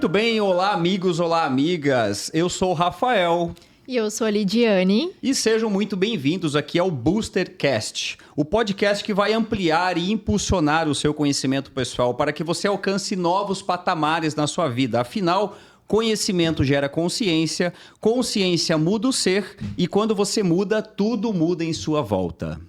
Muito bem, olá amigos, olá amigas, eu sou o Rafael. E eu sou a Lidiane. E sejam muito bem-vindos aqui ao BoosterCast, o podcast que vai ampliar e impulsionar o seu conhecimento pessoal para que você alcance novos patamares na sua vida. Afinal, conhecimento gera consciência, consciência muda o ser e quando você muda, tudo muda em sua volta.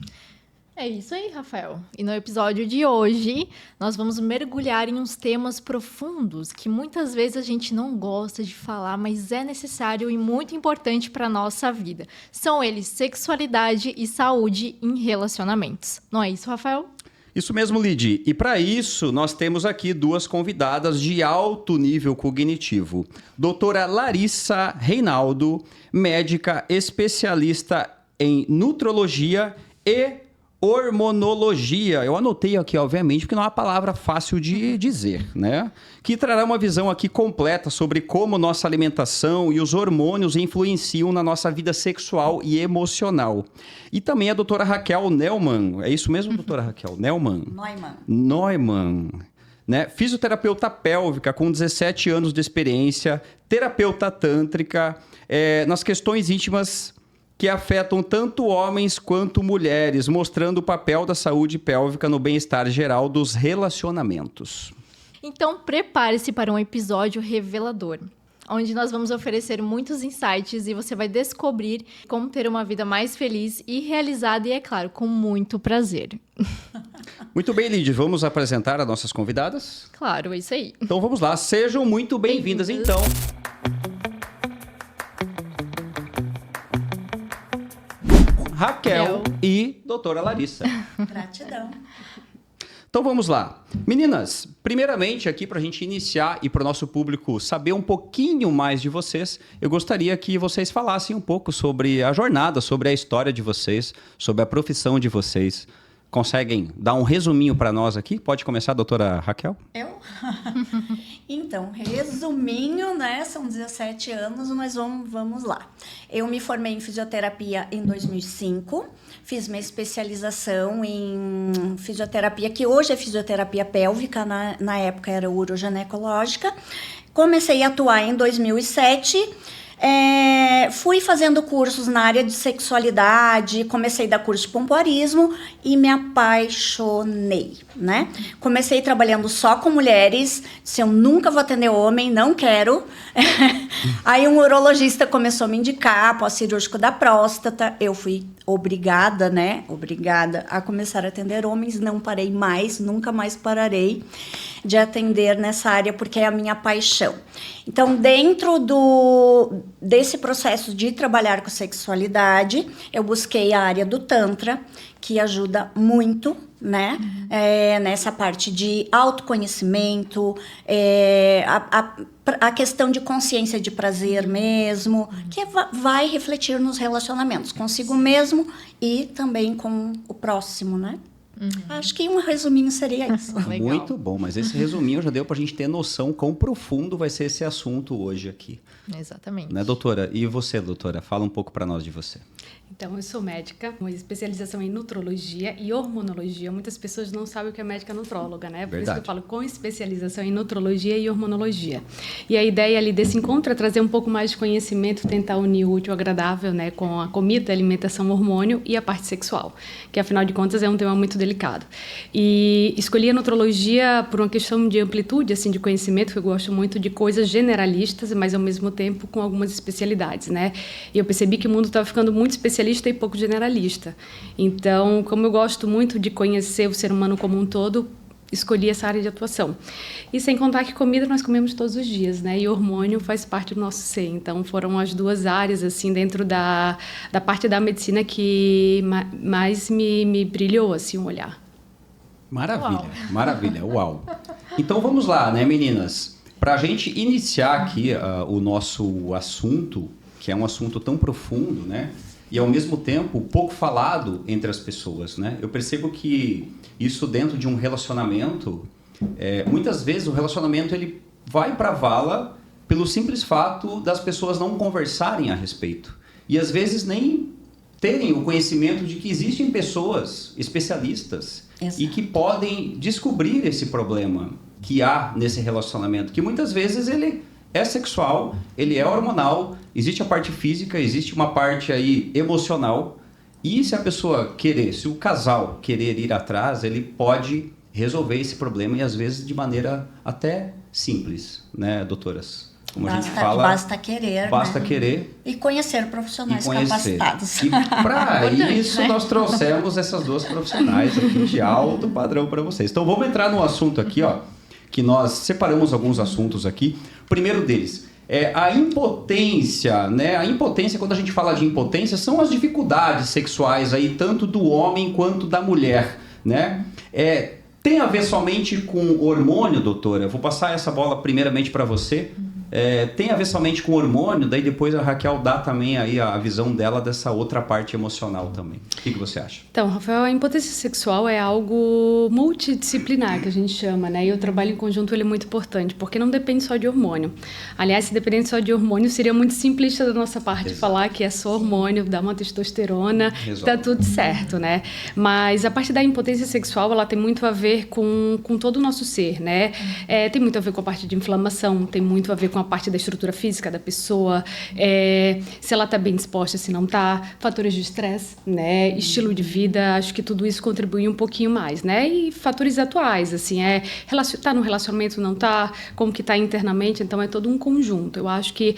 É isso aí, Rafael. E no episódio de hoje, nós vamos mergulhar em uns temas profundos que muitas vezes a gente não gosta de falar, mas é necessário e muito importante para a nossa vida. São eles sexualidade e saúde em relacionamentos. Não é isso, Rafael? Isso mesmo, Lid. E para isso, nós temos aqui duas convidadas de alto nível cognitivo. Doutora Larissa Reinaldo, médica especialista em nutrologia e hormonologia. Eu anotei aqui, obviamente, porque não é uma palavra fácil de dizer, né? Que trará uma visão aqui completa sobre como nossa alimentação e os hormônios influenciam na nossa vida sexual e emocional. E também a doutora Raquel Neumann. É isso mesmo, doutora Raquel? Neumann? Neumann. Né? Fisioterapeuta pélvica com 17 anos de experiência, terapeuta tântrica, nas questões íntimas que afetam tanto homens quanto mulheres, mostrando o papel da saúde pélvica no bem-estar geral dos relacionamentos. Então, prepare-se para um episódio revelador, onde nós vamos oferecer muitos insights e você vai descobrir como ter uma vida mais feliz e realizada e, é claro, com muito prazer. Muito bem, Lid, vamos apresentar as nossas convidadas? Claro, é isso aí. Então vamos lá, sejam muito bem-vindas então. Raquel e doutora Larissa. Gratidão. Então vamos lá. Meninas, primeiramente aqui para a gente iniciar e para o nosso público saber um pouquinho mais de vocês, eu gostaria que vocês falassem um pouco sobre a jornada, sobre a história de vocês, sobre a profissão de vocês. Conseguem dar um resuminho para nós aqui? Pode começar, doutora Raquel? Eu? Então, resuminho, né? São 17 anos, mas vamos lá. Eu me formei em fisioterapia em 2005, fiz minha especialização em fisioterapia, que hoje é fisioterapia pélvica, na época era uroginecológica. Comecei a atuar em 2007. Fui fazendo cursos na área de sexualidade, comecei a dar curso de pompoarismo e me apaixonei, né? Comecei trabalhando só com mulheres, se eu nunca vou atender homem, não quero. Aí um urologista começou a me indicar, pós-cirúrgico da próstata, eu fui obrigada a começar a atender homens, não parei mais, nunca mais pararei de atender nessa área, porque é a minha paixão. Então, dentro desse processo de trabalhar com sexualidade, eu busquei a área do Tantra, que ajuda muito, né? Nessa parte de autoconhecimento, a questão de consciência de prazer mesmo, que vai refletir nos relacionamentos consigo mesmo e também com o próximo, né? Acho que um resuminho seria isso. Muito bom, mas esse resuminho já deu para a gente ter noção quão profundo vai ser esse assunto hoje aqui. Exatamente. Né, doutora? E você, doutora? Fala um pouco para nós de você. Então, eu sou médica, com especialização em nutrologia e hormonologia. Muitas pessoas não sabem o que é médica nutróloga, né? Por isso que eu falo com especialização em nutrologia e hormonologia. E a ideia ali desse encontro é trazer um pouco mais de conhecimento, tentar unir o útil ao agradável, né? Com a comida, a alimentação, hormônio e a parte sexual, que afinal de contas é um tema muito delicado. E escolhi a nutrologia por uma questão de amplitude, assim, de conhecimento, que eu gosto muito de coisas generalistas, mas ao mesmo tempo com algumas especialidades, né? E eu percebi que o mundo estava ficando muito especialista e pouco generalista. Então, como eu gosto muito de conhecer o ser humano como um todo, escolhi essa área de atuação. E sem contar que comida nós comemos todos os dias, né? E hormônio faz parte do nosso ser. Então, foram as duas áreas, assim, dentro da parte da medicina que mais me brilhou, assim, um olhar. Maravilha, Uau. Maravilha, uau. Então, vamos lá, né, meninas? Para a gente iniciar aqui o nosso assunto, que é um assunto tão profundo, né? E, ao mesmo tempo, pouco falado entre as pessoas, né? Eu percebo que isso dentro de um relacionamento, muitas vezes o relacionamento ele vai para a vala pelo simples fato das pessoas não conversarem a respeito. E, às vezes, nem terem o conhecimento de que existem pessoas especialistas. Exato. E que podem descobrir esse problema que há nesse relacionamento, que muitas vezes ele é sexual, ele é hormonal, existe a parte física, existe uma parte aí emocional, e se a pessoa querer, se o casal querer ir atrás, ele pode resolver esse problema, e às vezes de maneira até simples, né, doutoras? Como a gente fala, basta querer, basta né? querer e conhecer profissionais capacitados. E para isso né? nós trouxemos essas duas profissionais aqui de alto padrão para vocês. Então vamos entrar num assunto aqui, ó, que nós separamos alguns assuntos aqui. O primeiro deles é a impotência, né? A impotência, quando a gente fala de impotência, são as dificuldades sexuais aí, tanto do homem quanto da mulher, né? Tem a ver somente com hormônio, doutora? Eu vou passar essa bola primeiramente para você. Tem a ver somente com hormônio, daí depois a Raquel dá também aí a visão dela dessa outra parte emocional também. O que você acha? Então, Rafael, a impotência sexual é algo multidisciplinar, que a gente chama, né? E o trabalho em conjunto ele é muito importante, porque não depende só de hormônio. Aliás, se dependesse só de hormônio, seria muito simplista da nossa parte falar que é só hormônio, dá uma testosterona, tá tudo certo, né? Mas a parte da impotência sexual, ela tem muito a ver com todo o nosso ser, né? Tem muito a ver com a parte de inflamação, tem muito a ver com a parte da estrutura física da pessoa, se ela está bem disposta, se não está, fatores de estresse, né, estilo de vida, acho que tudo isso contribui um pouquinho mais, né, e fatores atuais, assim, tá no relacionamento, não tá, como que tá internamente, então é todo um conjunto. Eu acho que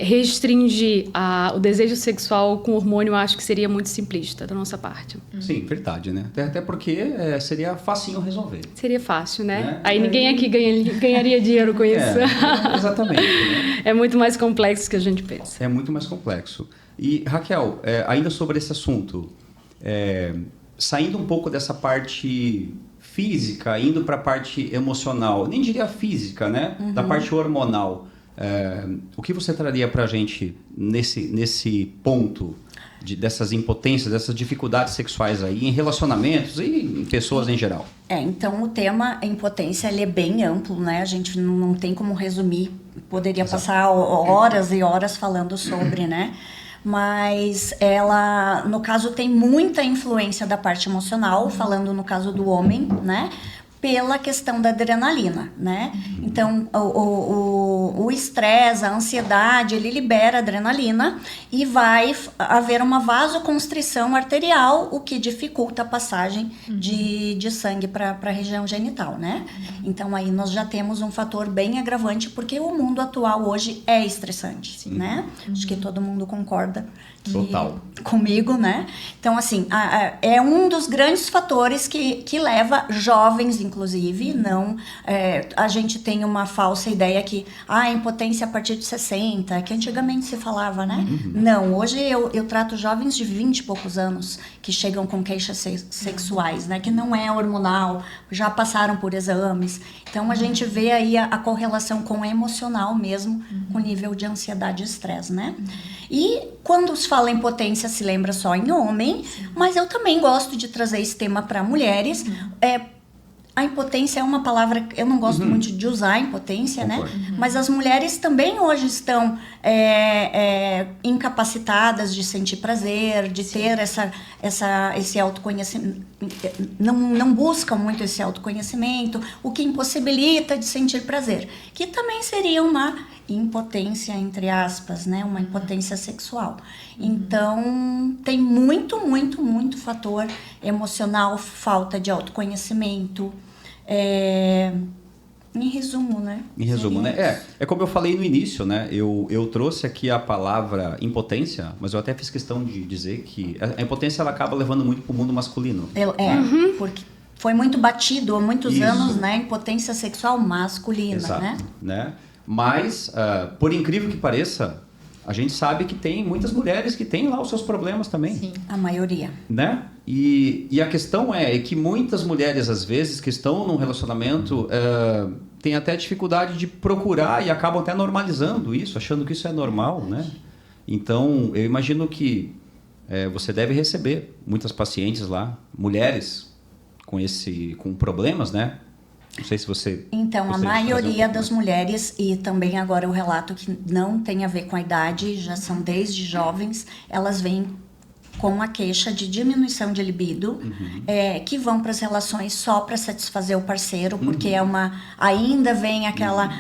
restringir o desejo sexual com hormônio, eu acho que seria muito simplista da nossa parte. Sim, verdade, né, até porque seria facinho resolver. Seria fácil, né? Aí ninguém aqui ganharia dinheiro com isso. Exatamente. Né? É muito mais complexo que a gente pensa. É muito mais complexo. E, Raquel, ainda sobre esse assunto, saindo um pouco dessa parte física, indo para a parte emocional, nem diria física, né? Da parte hormonal, o que você traria para a gente nesse ponto dessas impotências, dessas dificuldades sexuais aí, em relacionamentos e em pessoas em geral? Então o tema impotência ele é bem amplo, né? A gente não tem como resumir, poderia passar horas e horas falando sobre, né? Mas ela, no caso, tem muita influência da parte emocional, falando no caso do homem, né? Pela questão da adrenalina, né? Então, o estresse, a ansiedade, ele libera adrenalina e vai haver uma vasoconstrição arterial, o que dificulta a passagem de sangue para a região genital, né? Então, aí nós já temos um fator bem agravante, porque o mundo atual hoje é estressante, né? Acho que todo mundo concorda comigo, né? Então, assim, é um dos grandes fatores que leva jovens, inclusive, a gente tem uma falsa ideia que a impotência a partir de 60, que antigamente se falava, né? Não, hoje eu trato jovens de 20 e poucos anos que chegam com queixas sexuais, né? Que não é hormonal, já passaram por exames. Então, a gente vê aí a correlação com o emocional mesmo, com o nível de ansiedade e estresse, né? E quando se fala em impotência, se lembra só em homem, mas eu também gosto de trazer esse tema para mulheres. A impotência é uma palavra, eu não gosto muito de usar a impotência, né? Mas as mulheres também hoje estão incapacitadas de sentir prazer, de ter esse autoconhecimento, não buscam muito esse autoconhecimento, o que impossibilita de sentir prazer, que também seria uma impotência, entre aspas, né? Uma impotência sexual. Então, tem muito fator emocional, falta de autoconhecimento. Em resumo, né? Em resumo, né? É como eu falei no início, né? Eu trouxe aqui a palavra impotência, mas eu até fiz questão de dizer que a impotência ela acaba levando muito para o mundo masculino. Porque foi muito batido há muitos anos, né? Impotência sexual masculina, exato, né? Mas, por incrível que pareça, a gente sabe que tem muitas mulheres que têm lá os seus problemas também. Sim. A maioria. Né? E a questão é que muitas mulheres, às vezes, que estão num relacionamento, têm até dificuldade de procurar e acabam até normalizando isso, achando que isso é normal, né? Então, eu imagino que você deve receber muitas pacientes lá, mulheres com problemas, né? Não sei se você... Então, a maioria das mulheres, e também agora o relato que não tem a ver com a idade, já são desde jovens, elas vêm com a queixa de diminuição de libido, que vão para as relações só para satisfazer o parceiro, porque ainda vem aquela,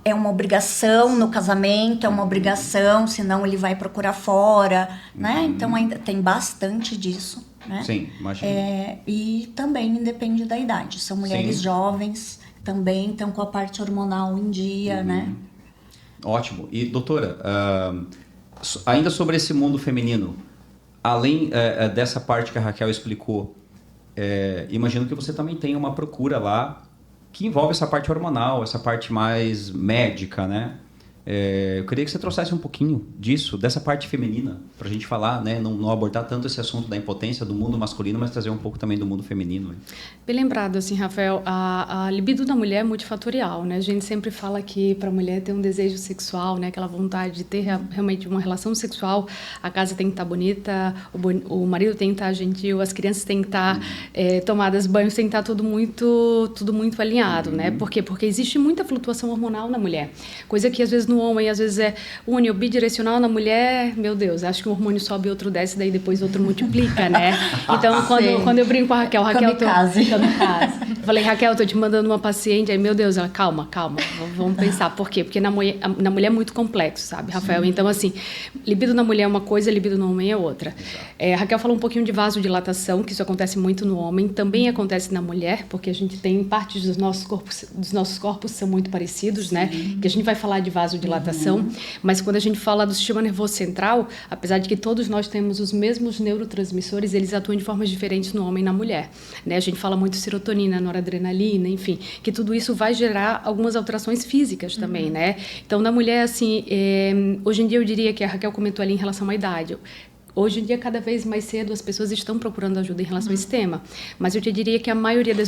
é uma obrigação no casamento, é uma obrigação, senão ele vai procurar fora, né? Então ainda tem bastante disso, né? Sim, imagino. E também independe da idade, são mulheres jovens, também estão com a parte hormonal em dia, né? Ótimo. E, doutora, ainda sobre esse mundo feminino, além dessa parte que a Raquel explicou, imagino que você também tem uma procura lá que envolve essa parte hormonal, essa parte mais médica, né? Eu queria que você trouxesse um pouquinho disso, dessa parte feminina, pra gente falar, né? Não abordar tanto esse assunto da impotência do mundo masculino, mas trazer um pouco também do mundo feminino. Né? Bem lembrado, assim, Rafael, a libido da mulher é multifatorial, né? A gente sempre fala que para a mulher ter um desejo sexual, né? Aquela vontade de ter realmente uma relação sexual, a casa tem que estar bonita, o marido tem que estar gentil, as crianças têm que estar tomadas banhos, tem que estar tudo muito alinhado, né? Por quê? Porque existe muita flutuação hormonal na mulher, coisa que às vezes no homem, às vezes é uni ou bidirecional, na mulher, meu Deus, acho que um hormônio sobe e outro desce, daí depois outro multiplica, né? Então, quando eu brinco com a Raquel, falei, Raquel, eu tô te mandando uma paciente, aí, meu Deus, ela, calma, vamos pensar, por quê? Porque na mulher é muito complexo, sabe, Rafael? Sim. Então, assim, libido na mulher é uma coisa, libido no homem é outra. A Raquel falou um pouquinho de vasodilatação, que isso acontece muito no homem, também acontece na mulher, porque a gente tem partes dos nossos corpos são muito parecidos, né? Que a gente vai falar de vasodilatação, mas quando a gente fala do sistema nervoso central, apesar de que todos nós temos os mesmos neurotransmissores, eles atuam de formas diferentes no homem e na mulher, né? A gente fala muito serotonina, noradrenalina, enfim, que tudo isso vai gerar algumas alterações físicas também, né? Então, na mulher, assim, hoje em dia eu diria que a Raquel comentou ali em relação à idade. Hoje em dia, cada vez mais cedo, as pessoas estão procurando ajuda em relação a esse tema. Mas eu te diria que a maioria das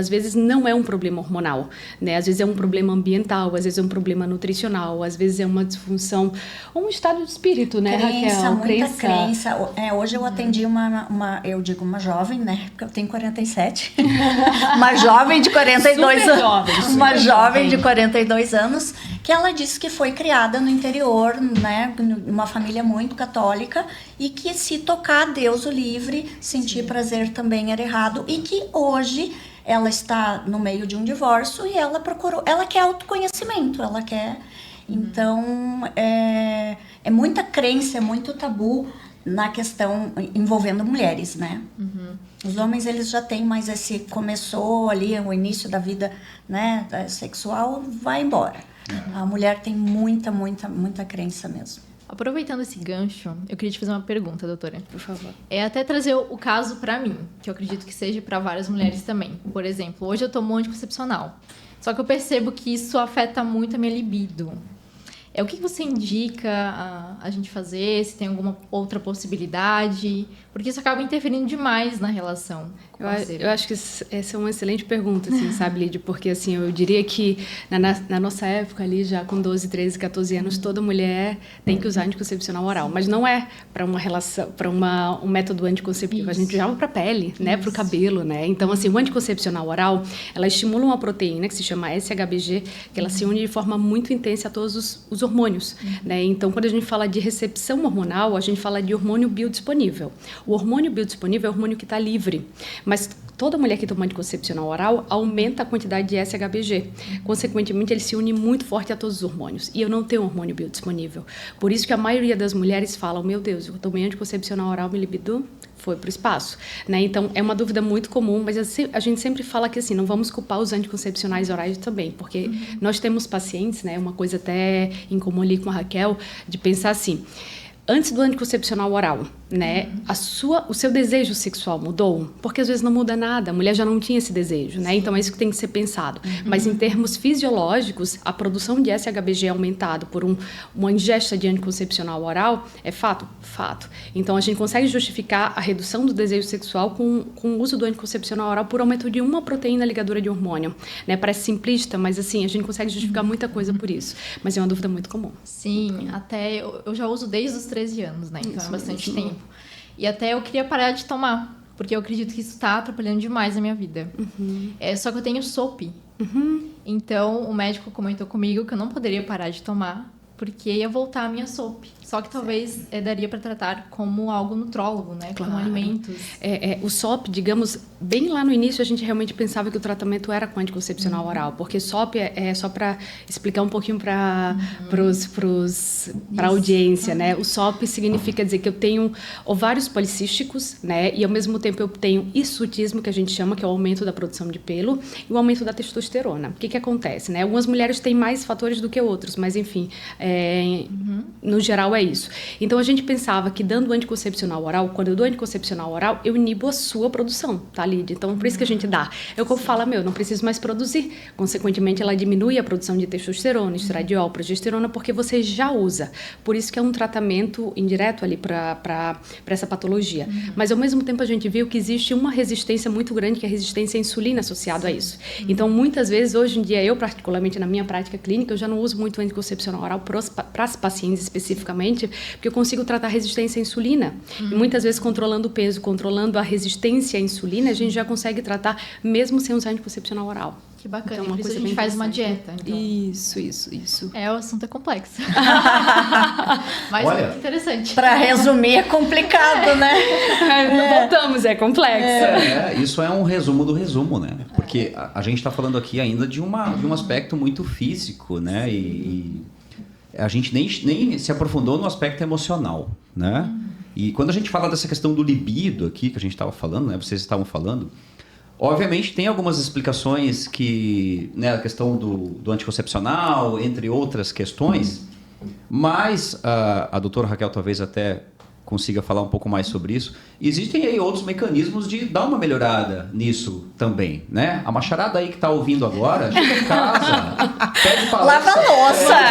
vezes não é um problema hormonal, né? Às vezes é um problema ambiental, às vezes é um problema nutricional, às vezes é uma disfunção, ou um estado de espírito, né, Raquel? Muita crença. Hoje eu atendi uma jovem, né? Porque eu tenho 47. Uma jovem de 42 anos. Uma jovem de 42 anos, que ela disse que foi criada no interior, né? Numa família muito católica, e que se tocar Deus o livre, sentir prazer também era errado, e que hoje ela está no meio de um divórcio e ela quer autoconhecimento, ela quer, então é muita crença, é muito tabu na questão envolvendo mulheres, né? Os homens, eles já têm mais começou ali o início da vida, né, sexual, vai embora. A mulher tem muita crença mesmo. Aproveitando esse gancho, eu queria te fazer uma pergunta, doutora. Por favor. Até trazer o caso pra mim, que eu acredito que seja pra várias mulheres também. Por exemplo, hoje eu tomo um anticoncepcional. Só que eu percebo que isso afeta muito a minha libido. O que você indica a gente fazer? Se tem alguma outra possibilidade? Porque isso acaba interferindo demais na relação com o parceiro. Eu acho que essa é uma excelente pergunta, assim, sabe, Lídia? Porque, assim, eu diria que na nossa época ali, já com 12, 13, 14 anos, toda mulher tem que usar anticoncepcional oral. Mas não é para uma relação, para um método anticonceptivo. Isso. A gente usava para a pele, né? Para o cabelo, né? Então, assim, o anticoncepcional oral, ela estimula uma proteína que se chama SHBG, que ela se une de forma muito intensa a todos os hormônios, né? Então, quando a gente fala de recepção hormonal, a gente fala de hormônio biodisponível. O hormônio biodisponível é o hormônio que está livre, mas toda mulher que toma anticoncepcional oral aumenta a quantidade de SHBG. Consequentemente, ele se une muito forte a todos os hormônios. E eu não tenho hormônio biodisponível. Por isso que a maioria das mulheres falam, meu Deus, eu tomei anticoncepcional oral, minha libido foi para o espaço, né? Então, é uma dúvida muito comum, mas a gente sempre fala que, assim, não vamos culpar os anticoncepcionais orais também, porque nós temos pacientes, né? Uma coisa até em comum ali com a Raquel, de pensar assim, antes do anticoncepcional oral, né, o seu desejo sexual mudou? Porque às vezes não muda nada, a mulher já não tinha esse desejo, né? Então é isso que tem que ser pensado. Mas em termos fisiológicos, a produção de SHBG é aumentada por uma ingesta de anticoncepcional oral, é fato? Fato. Então a gente consegue justificar a redução do desejo sexual com o uso do anticoncepcional oral por aumento de uma proteína ligadora de hormônio, né? Parece simplista, mas assim, a gente consegue justificar muita coisa por isso. Mas é uma dúvida muito comum. Sim, até eu já uso desde os 13 anos, né? Então é bastante tempo. E até eu queria parar de tomar, porque eu acredito que isso está atrapalhando demais a minha vida. Só que eu tenho SOP. Então, o médico comentou comigo que eu não poderia parar de tomar, porque ia voltar a minha SOP. Só que talvez daria para tratar como algo nutrólogo, né? Claro. Com alimentos. O SOP, digamos, bem lá no início a gente realmente pensava que o tratamento era com anticoncepcional oral, porque SOP só para explicar um pouquinho para a audiência, né? O SOP significa dizer que eu tenho ovários policísticos, né? E ao mesmo tempo eu tenho hirsutismo, que a gente chama, que é o aumento da produção de pelo, e o aumento da testosterona. O que acontece, né? Algumas mulheres têm mais fatores do que outros, mas enfim, no geral é isso. Então a gente pensava que dando anticoncepcional oral, quando eu dou anticoncepcional oral, eu inibo a sua produção, tá, Lídia? Então por isso que a gente dá. Eu como falo, não preciso mais produzir. Consequentemente, ela diminui a produção de testosterona, estradiol, progesterona, porque você já usa. Por isso que é um tratamento indireto ali para essa patologia. Mas ao mesmo tempo a gente viu que existe uma resistência muito grande, que é a resistência à insulina associada a isso. Então muitas vezes, hoje em dia, eu particularmente na minha prática clínica, eu já não uso muito anticoncepcional oral para as pacientes especificamente, porque eu consigo tratar a resistência à insulina. E muitas vezes, controlando o peso, controlando a resistência à insulina, a gente já consegue tratar mesmo sem usar anticoncepcional oral. Que bacana. Então, Por isso a gente faz uma dieta. Então. Isso. O assunto é complexo. Mas Olha, é muito interessante. Para resumir, é complicado, né? Voltamos, é complexo. Isso é um resumo do resumo, né? Porque a gente está falando aqui ainda de um aspecto muito físico, né? E a gente nem se aprofundou no aspecto emocional, né? E quando a gente fala dessa questão do libido aqui, que a gente estava falando, né? Vocês estavam falando, obviamente tem algumas explicações que, né, a questão do anticoncepcional, entre outras questões, mas a doutora Raquel talvez até consiga falar um pouco mais sobre isso. Existem aí outros mecanismos de dar uma melhorada nisso também, né? A macharada aí que tá ouvindo agora, chega em casa, pede palestra. Lava a louça,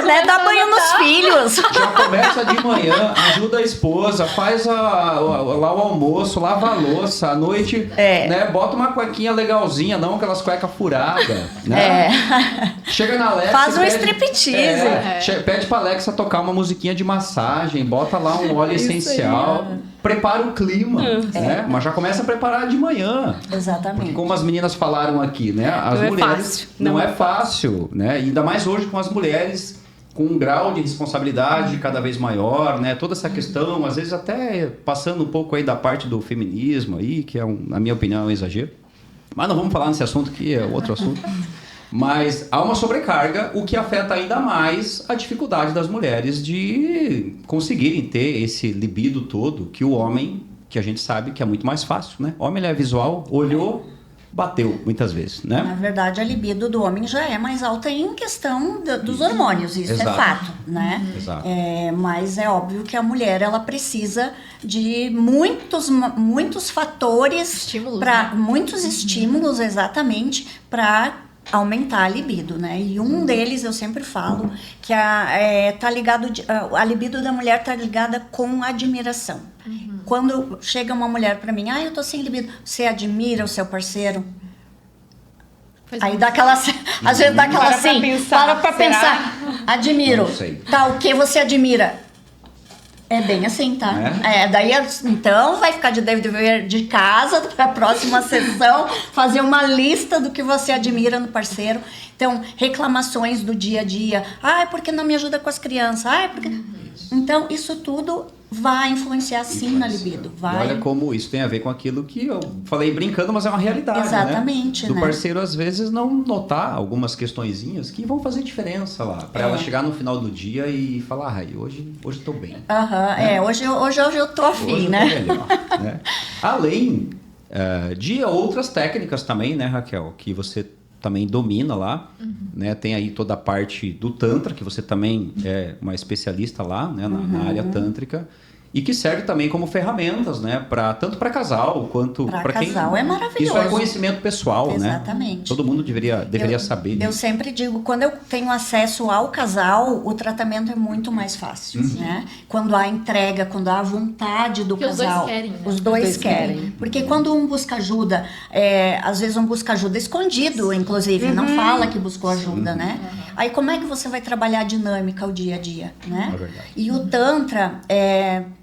né? Dá banho nos filhos. Já começa de manhã, ajuda a esposa, faz lá o almoço, lava a louça, à noite, né? Bota uma cuequinha legalzinha, não aquelas cuecas furadas, né? Chega na Alexa, faz um striptease. Pede pra Alexa tocar uma musiquinha de massagem, bota lá um óleo essencial, prepara o clima, né? Mas já começa a preparar de manhã. Exatamente. Porque como as meninas falaram aqui, né? As não mulheres, é fácil. Não é fácil, né? Ainda mais hoje com as mulheres com um grau de responsabilidade cada vez maior, né? Toda essa questão, às vezes até passando um pouco aí da parte do feminismo aí, que na minha opinião é um exagero. Mas não vamos falar nesse assunto, que é outro assunto. Mas há uma sobrecarga, o que afeta ainda mais a dificuldade das mulheres de conseguirem ter esse libido todo, que o homem, que a gente sabe que é muito mais fácil, né? O homem, ele é visual, olhou, bateu muitas vezes, né? Na verdade, a libido do homem já é mais alta em questão dos hormônios, isso Exato. é fato, né? Exato. Mas é óbvio que a mulher, ela precisa de muitos fatores, Estímulos, muitos estímulos, exatamente, para aumentar a libido, né? E um deles, eu sempre falo, que tá ligado, a libido da mulher tá ligada com admiração. Quando chega uma mulher para mim, eu tô sem libido, você admira o seu parceiro? Aí dá aquela, às vezes dá aquela assim, para pra pensar, admiro. Não sei. Tá, o que você admira? É bem assim, tá? Daí então vai ficar de dever de casa para a próxima sessão, fazer uma lista do que você admira no parceiro. Então, reclamações do dia a dia. Porque não me ajuda com as crianças? Porque... Então, isso tudo vai influenciar sim na libido. Vai. E olha como isso tem a ver com aquilo que eu falei brincando, mas é uma realidade. Exatamente, né? Do né? parceiro, às vezes, não notar algumas questõezinhas que vão fazer diferença lá. Para ela chegar no final do dia e falar, hoje eu tô bem. Né? Hoje eu tô afim, hoje né? Eu tô melhor, né? Além de outras técnicas também, né, Raquel, que você também domina lá, né? Tem aí toda a parte do Tantra, que você também é uma especialista lá, né? Na área tântrica. E que serve também como ferramentas, né? Tanto para casal quanto para quem... casal é maravilhoso. Isso é conhecimento pessoal, né? Exatamente. Todo mundo deveria saber disso. Eu sempre digo, quando eu tenho acesso ao casal, o tratamento é muito mais fácil, né? Quando há entrega, quando há vontade do casal. Os dois querem, né? Os dois querem. Porque quando um busca ajuda, às vezes um busca ajuda escondido, inclusive, não fala que buscou ajuda, né? Aí como é que você vai trabalhar a dinâmica, o dia a dia, né? É verdade. E o Tantra,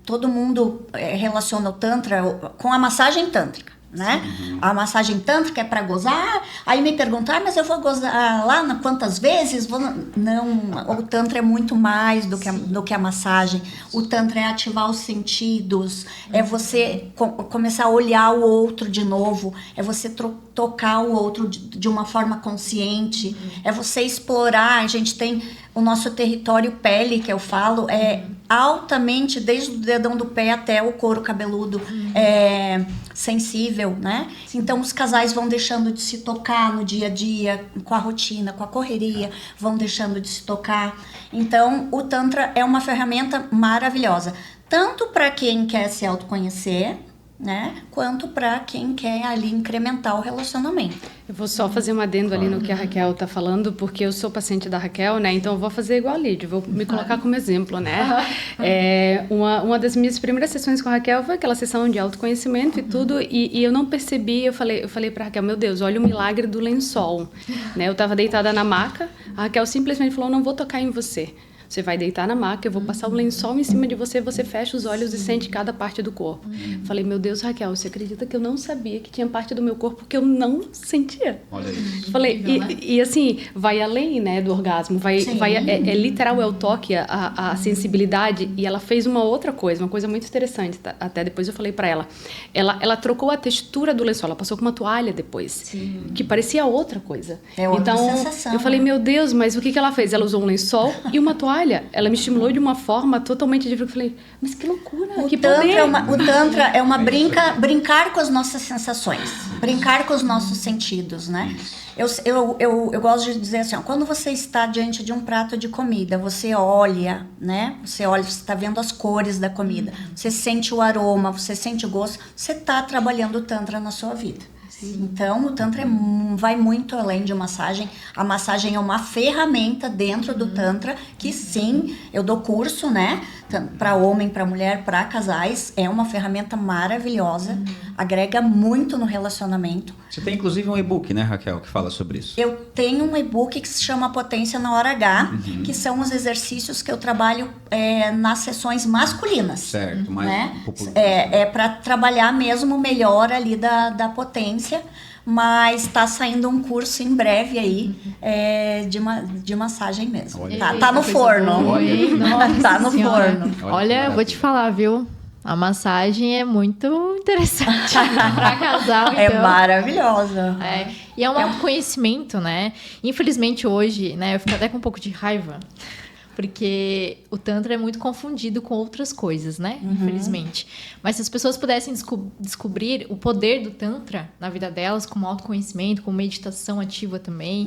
todo mundo relaciona o Tantra com a massagem tântrica. né? A massagem tântrica é para gozar, aí me perguntar, mas eu vou gozar lá quantas vezes? Não, o tantra é muito mais do que a massagem. O tantra é ativar os sentidos, é você começar a olhar o outro de novo, é você tocar o outro de uma forma consciente, é você explorar. A gente tem o nosso território pele, que eu falo, é altamente, desde o dedão do pé até o couro cabeludo, sensível, né? Então os casais vão deixando de se tocar no dia a dia, com a rotina, com a correria, vão deixando de se tocar. Então o Tantra é uma ferramenta maravilhosa, tanto para quem quer se autoconhecer, né, quanto para quem quer ali incrementar o relacionamento. Eu vou só fazer um adendo ali no que a Raquel está falando, porque eu sou paciente da Raquel, né? Então eu vou fazer igual a Lídia, vou me colocar como exemplo, né? Uma das minhas primeiras sessões com a Raquel foi aquela sessão de autoconhecimento e tudo, e eu não percebi, eu falei para a Raquel, meu Deus, olha o milagre do lençol, né? Eu estava deitada na maca, a Raquel simplesmente falou, não vou tocar em você. Você vai deitar na maca, eu vou passar o lençol em cima de você, você fecha os olhos e sente cada parte do corpo. Falei, meu Deus, Raquel, você acredita que eu não sabia que tinha parte do meu corpo que eu não sentia? Olha isso. Falei, e assim, vai além, né, do orgasmo, é literal, é o toque, a sensibilidade, e ela fez uma outra coisa, uma coisa muito interessante, tá? Até depois eu falei pra ela trocou a textura do lençol, ela passou com uma toalha depois, que parecia outra coisa. É outra então, sensação. Eu falei, meu Deus, mas o que ela fez? Ela usou um lençol e uma toalha. Ela me estimulou de uma forma totalmente diferente. Eu falei, mas que loucura, que poder. O Tantra é uma brincar com as nossas sensações, brincar com os nossos sentidos, né? Eu gosto de dizer assim, ó, quando você está diante de um prato de comida, você olha, né? Você está vendo as cores da comida, você sente o aroma, você sente o gosto, você está trabalhando o Tantra na sua vida. Então, o Tantra vai muito além de massagem. A massagem é uma ferramenta dentro do Tantra, que sim, eu dou curso, né? Para homem, para mulher, para casais. É uma ferramenta maravilhosa, agrega muito no relacionamento. Você tem inclusive um e-book, né, Raquel, que fala sobre isso? Eu tenho um e-book que se chama Potência na Hora H, que são os exercícios que eu trabalho nas sessões masculinas. Certo, mais né? popular. É para trabalhar mesmo melhor ali da potência, mas está saindo um curso em breve aí de massagem mesmo. Olha, tá no forno. Tá no forno. Olha, eu vou te falar, viu? A massagem é muito interessante para casal, então. É maravilhosa. E é um autoconhecimento, né? Infelizmente hoje, né, eu fico até com um pouco de raiva, porque o Tantra é muito confundido com outras coisas, né? Infelizmente. Mas se as pessoas pudessem descobrir o poder do Tantra na vida delas, como autoconhecimento, como meditação ativa também,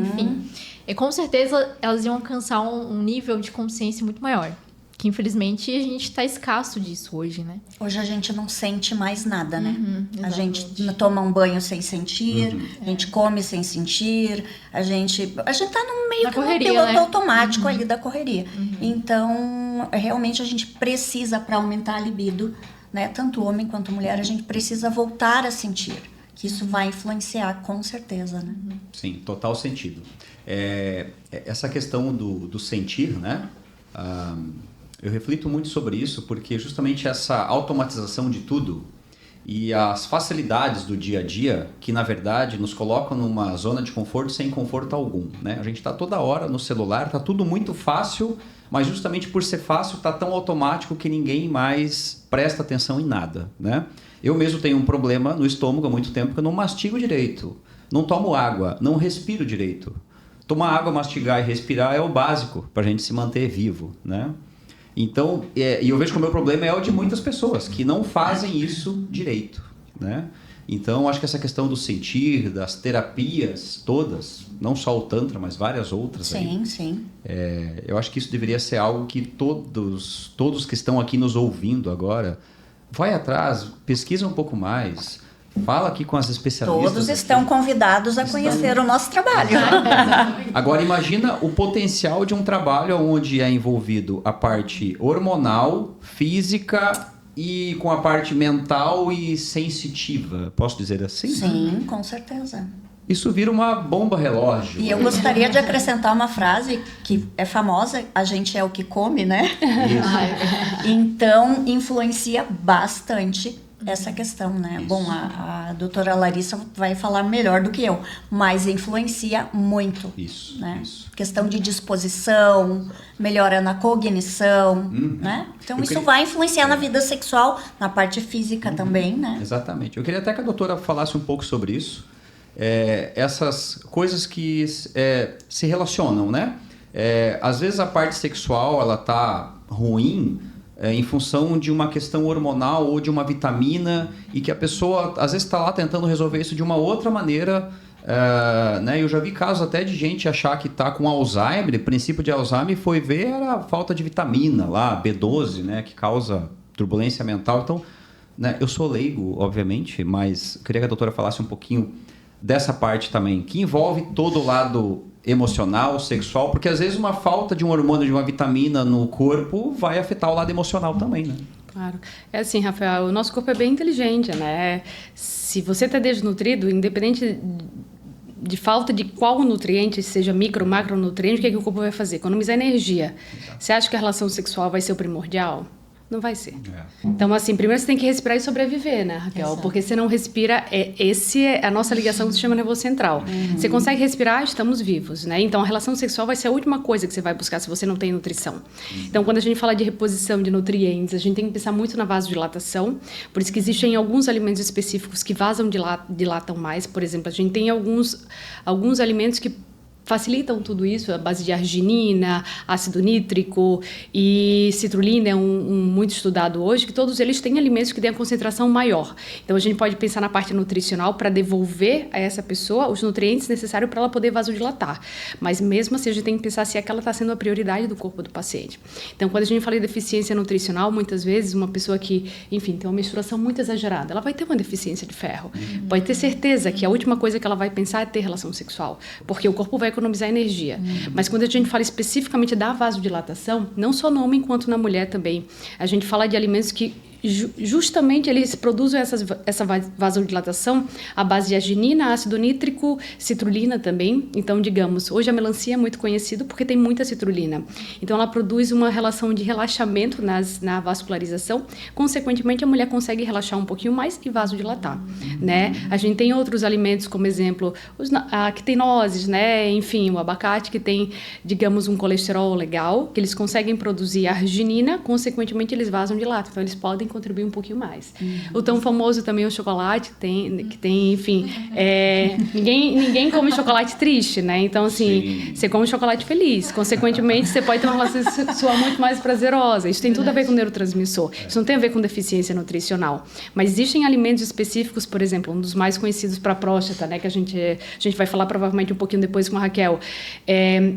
enfim, com certeza elas iam alcançar um nível de consciência muito maior. Que infelizmente a gente está escasso disso hoje, né? Hoje a gente não sente mais nada, né? A gente toma um banho sem sentir, a gente come sem sentir, a gente tá no meio do piloto automático ali da correria. Então, realmente a gente precisa, para aumentar a libido, né? Tanto homem quanto mulher, a gente precisa voltar a sentir. Que isso vai influenciar, com certeza, né? Sim, total sentido. Essa questão do sentir, né? Eu reflito muito sobre isso porque justamente essa automatização de tudo e as facilidades do dia a dia que, na verdade, nos colocam numa zona de conforto sem conforto algum, né? A gente está toda hora no celular, está tudo muito fácil, mas justamente por ser fácil está tão automático que ninguém mais presta atenção em nada, né? Eu mesmo tenho um problema no estômago há muito tempo que eu não mastigo direito, não tomo água, não respiro direito. Tomar água, mastigar e respirar é o básico para a gente se manter vivo, né? Então, e eu vejo que o meu problema é o de muitas pessoas que não fazem isso direito, né? Então, acho que essa questão do sentir, das terapias todas, não só o Tantra, mas várias outras. Sim. Eu acho que isso deveria ser algo que todos que estão aqui nos ouvindo agora, vai atrás, pesquisa um pouco mais. Fala aqui com as especialistas. Todos estão convidados a conhecer o nosso trabalho. Agora, imagina o potencial de um trabalho onde é envolvido a parte hormonal, física e com a parte mental e sensitiva. Posso dizer assim? Sim, com certeza. Isso vira uma bomba relógio. E eu gostaria de acrescentar uma frase que é famosa, a gente é o que come, né? Isso. Então, influencia bastante essa questão, né? Isso. Bom, a doutora Larissa vai falar melhor do que eu, mas influencia muito. Isso, né? Isso. Questão de disposição, melhora na cognição, né? Então isso vai influenciar na vida sexual, na parte física também, né? Exatamente. Eu queria até que a doutora falasse um pouco sobre isso. Essas coisas que se relacionam, né? Às vezes a parte sexual, ela tá ruim em função de uma questão hormonal ou de uma vitamina e que a pessoa, às vezes, está lá tentando resolver isso de uma outra maneira. Né? Eu já vi casos até de gente achar que está com Alzheimer, o princípio de Alzheimer foi ver a falta de vitamina lá, B12, né? Que causa turbulência mental. Então, né? Eu sou leigo, obviamente, mas queria que a doutora falasse um pouquinho dessa parte também, que envolve todo o lado emocional, sexual, porque às vezes uma falta de um hormônio, de uma vitamina no corpo vai afetar o lado emocional também, né? Claro. É assim, Rafael, o nosso corpo é bem inteligente, né? Se você está desnutrido, independente de falta de qual nutriente, seja micro, macronutriente, o que é que o corpo vai fazer? Economizar energia. Exato. Você acha que a relação sexual vai ser o primordial? Não vai ser. Então, assim, primeiro você tem que respirar e sobreviver, né, Raquel? Exato. Porque se não respira, esse é a nossa ligação que se chama nervoso central. Você consegue respirar, estamos vivos, né? Então, a relação sexual vai ser a última coisa que você vai buscar se você não tem nutrição. Então, quando a gente fala de reposição de nutrientes, a gente tem que pensar muito na vasodilatação. Por isso que existem alguns alimentos específicos que dilatam mais. Por exemplo, a gente tem alguns alimentos que facilitam tudo isso, a base de arginina, ácido nítrico e citrulina é muito estudado hoje, que todos eles têm alimentos que têm a concentração maior. Então, a gente pode pensar na parte nutricional para devolver a essa pessoa os nutrientes necessários para ela poder vasodilatar. Mas, mesmo assim, a gente tem que pensar se aquela está sendo a prioridade do corpo do paciente. Então, quando a gente fala de deficiência nutricional, muitas vezes, uma pessoa que, enfim, tem uma menstruação muito exagerada, ela vai ter uma deficiência de ferro. Pode ter certeza que a última coisa que ela vai pensar é ter relação sexual, porque o corpo vai economizar energia. Mas quando a gente fala especificamente da vasodilatação, não só no homem quanto na mulher também, a gente fala de alimentos que justamente eles produzem essa vasodilatação à base de arginina, ácido nítrico, citrulina também. Então, digamos, hoje a melancia é muito conhecida porque tem muita citrulina. Então, ela produz uma relação de relaxamento na vascularização. Consequentemente, a mulher consegue relaxar um pouquinho mais e vasodilatar, né? A gente tem outros alimentos, como exemplo, que tem nozes, né? Enfim, o abacate que tem, digamos, um colesterol legal, que eles conseguem produzir arginina, consequentemente, eles vasodilatam. Então, eles podem contribuir um pouquinho mais. O tão famoso também o chocolate, que tem, enfim, ninguém come chocolate triste, né? Então, assim, você come chocolate feliz. Consequentemente, você pode ter uma relação sexual muito mais prazerosa. Isso tem tudo a ver com neurotransmissor. Isso não tem a ver com deficiência nutricional. Mas existem alimentos específicos, por exemplo, um dos mais conhecidos para a próstata, né? Que a gente vai falar provavelmente um pouquinho depois com a Raquel.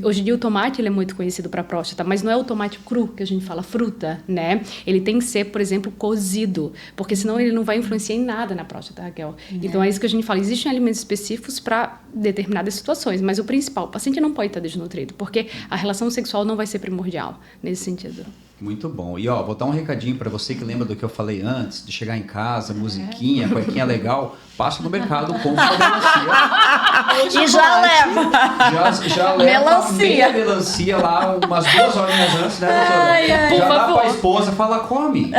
Hoje em dia, o tomate ele é muito conhecido para a próstata, mas não é o tomate cru que a gente fala, fruta, né? Ele tem que ser, por exemplo, cozido, porque senão ele não vai influenciar em nada na próstata, Raquel. Então é isso que a gente fala, existem alimentos específicos para determinadas situações, mas o principal, o paciente não pode estar desnutrido, porque a relação sexual não vai ser primordial nesse sentido. Muito bom. E vou dar um recadinho para você que lembra do que eu falei antes, de chegar em casa, musiquinha, cuequinha legal, passa no mercado, compra melancia. E já leva. Já leva meia melancia lá, umas 2 horas antes, né, doutora? Já dá pra esposa, fala, come.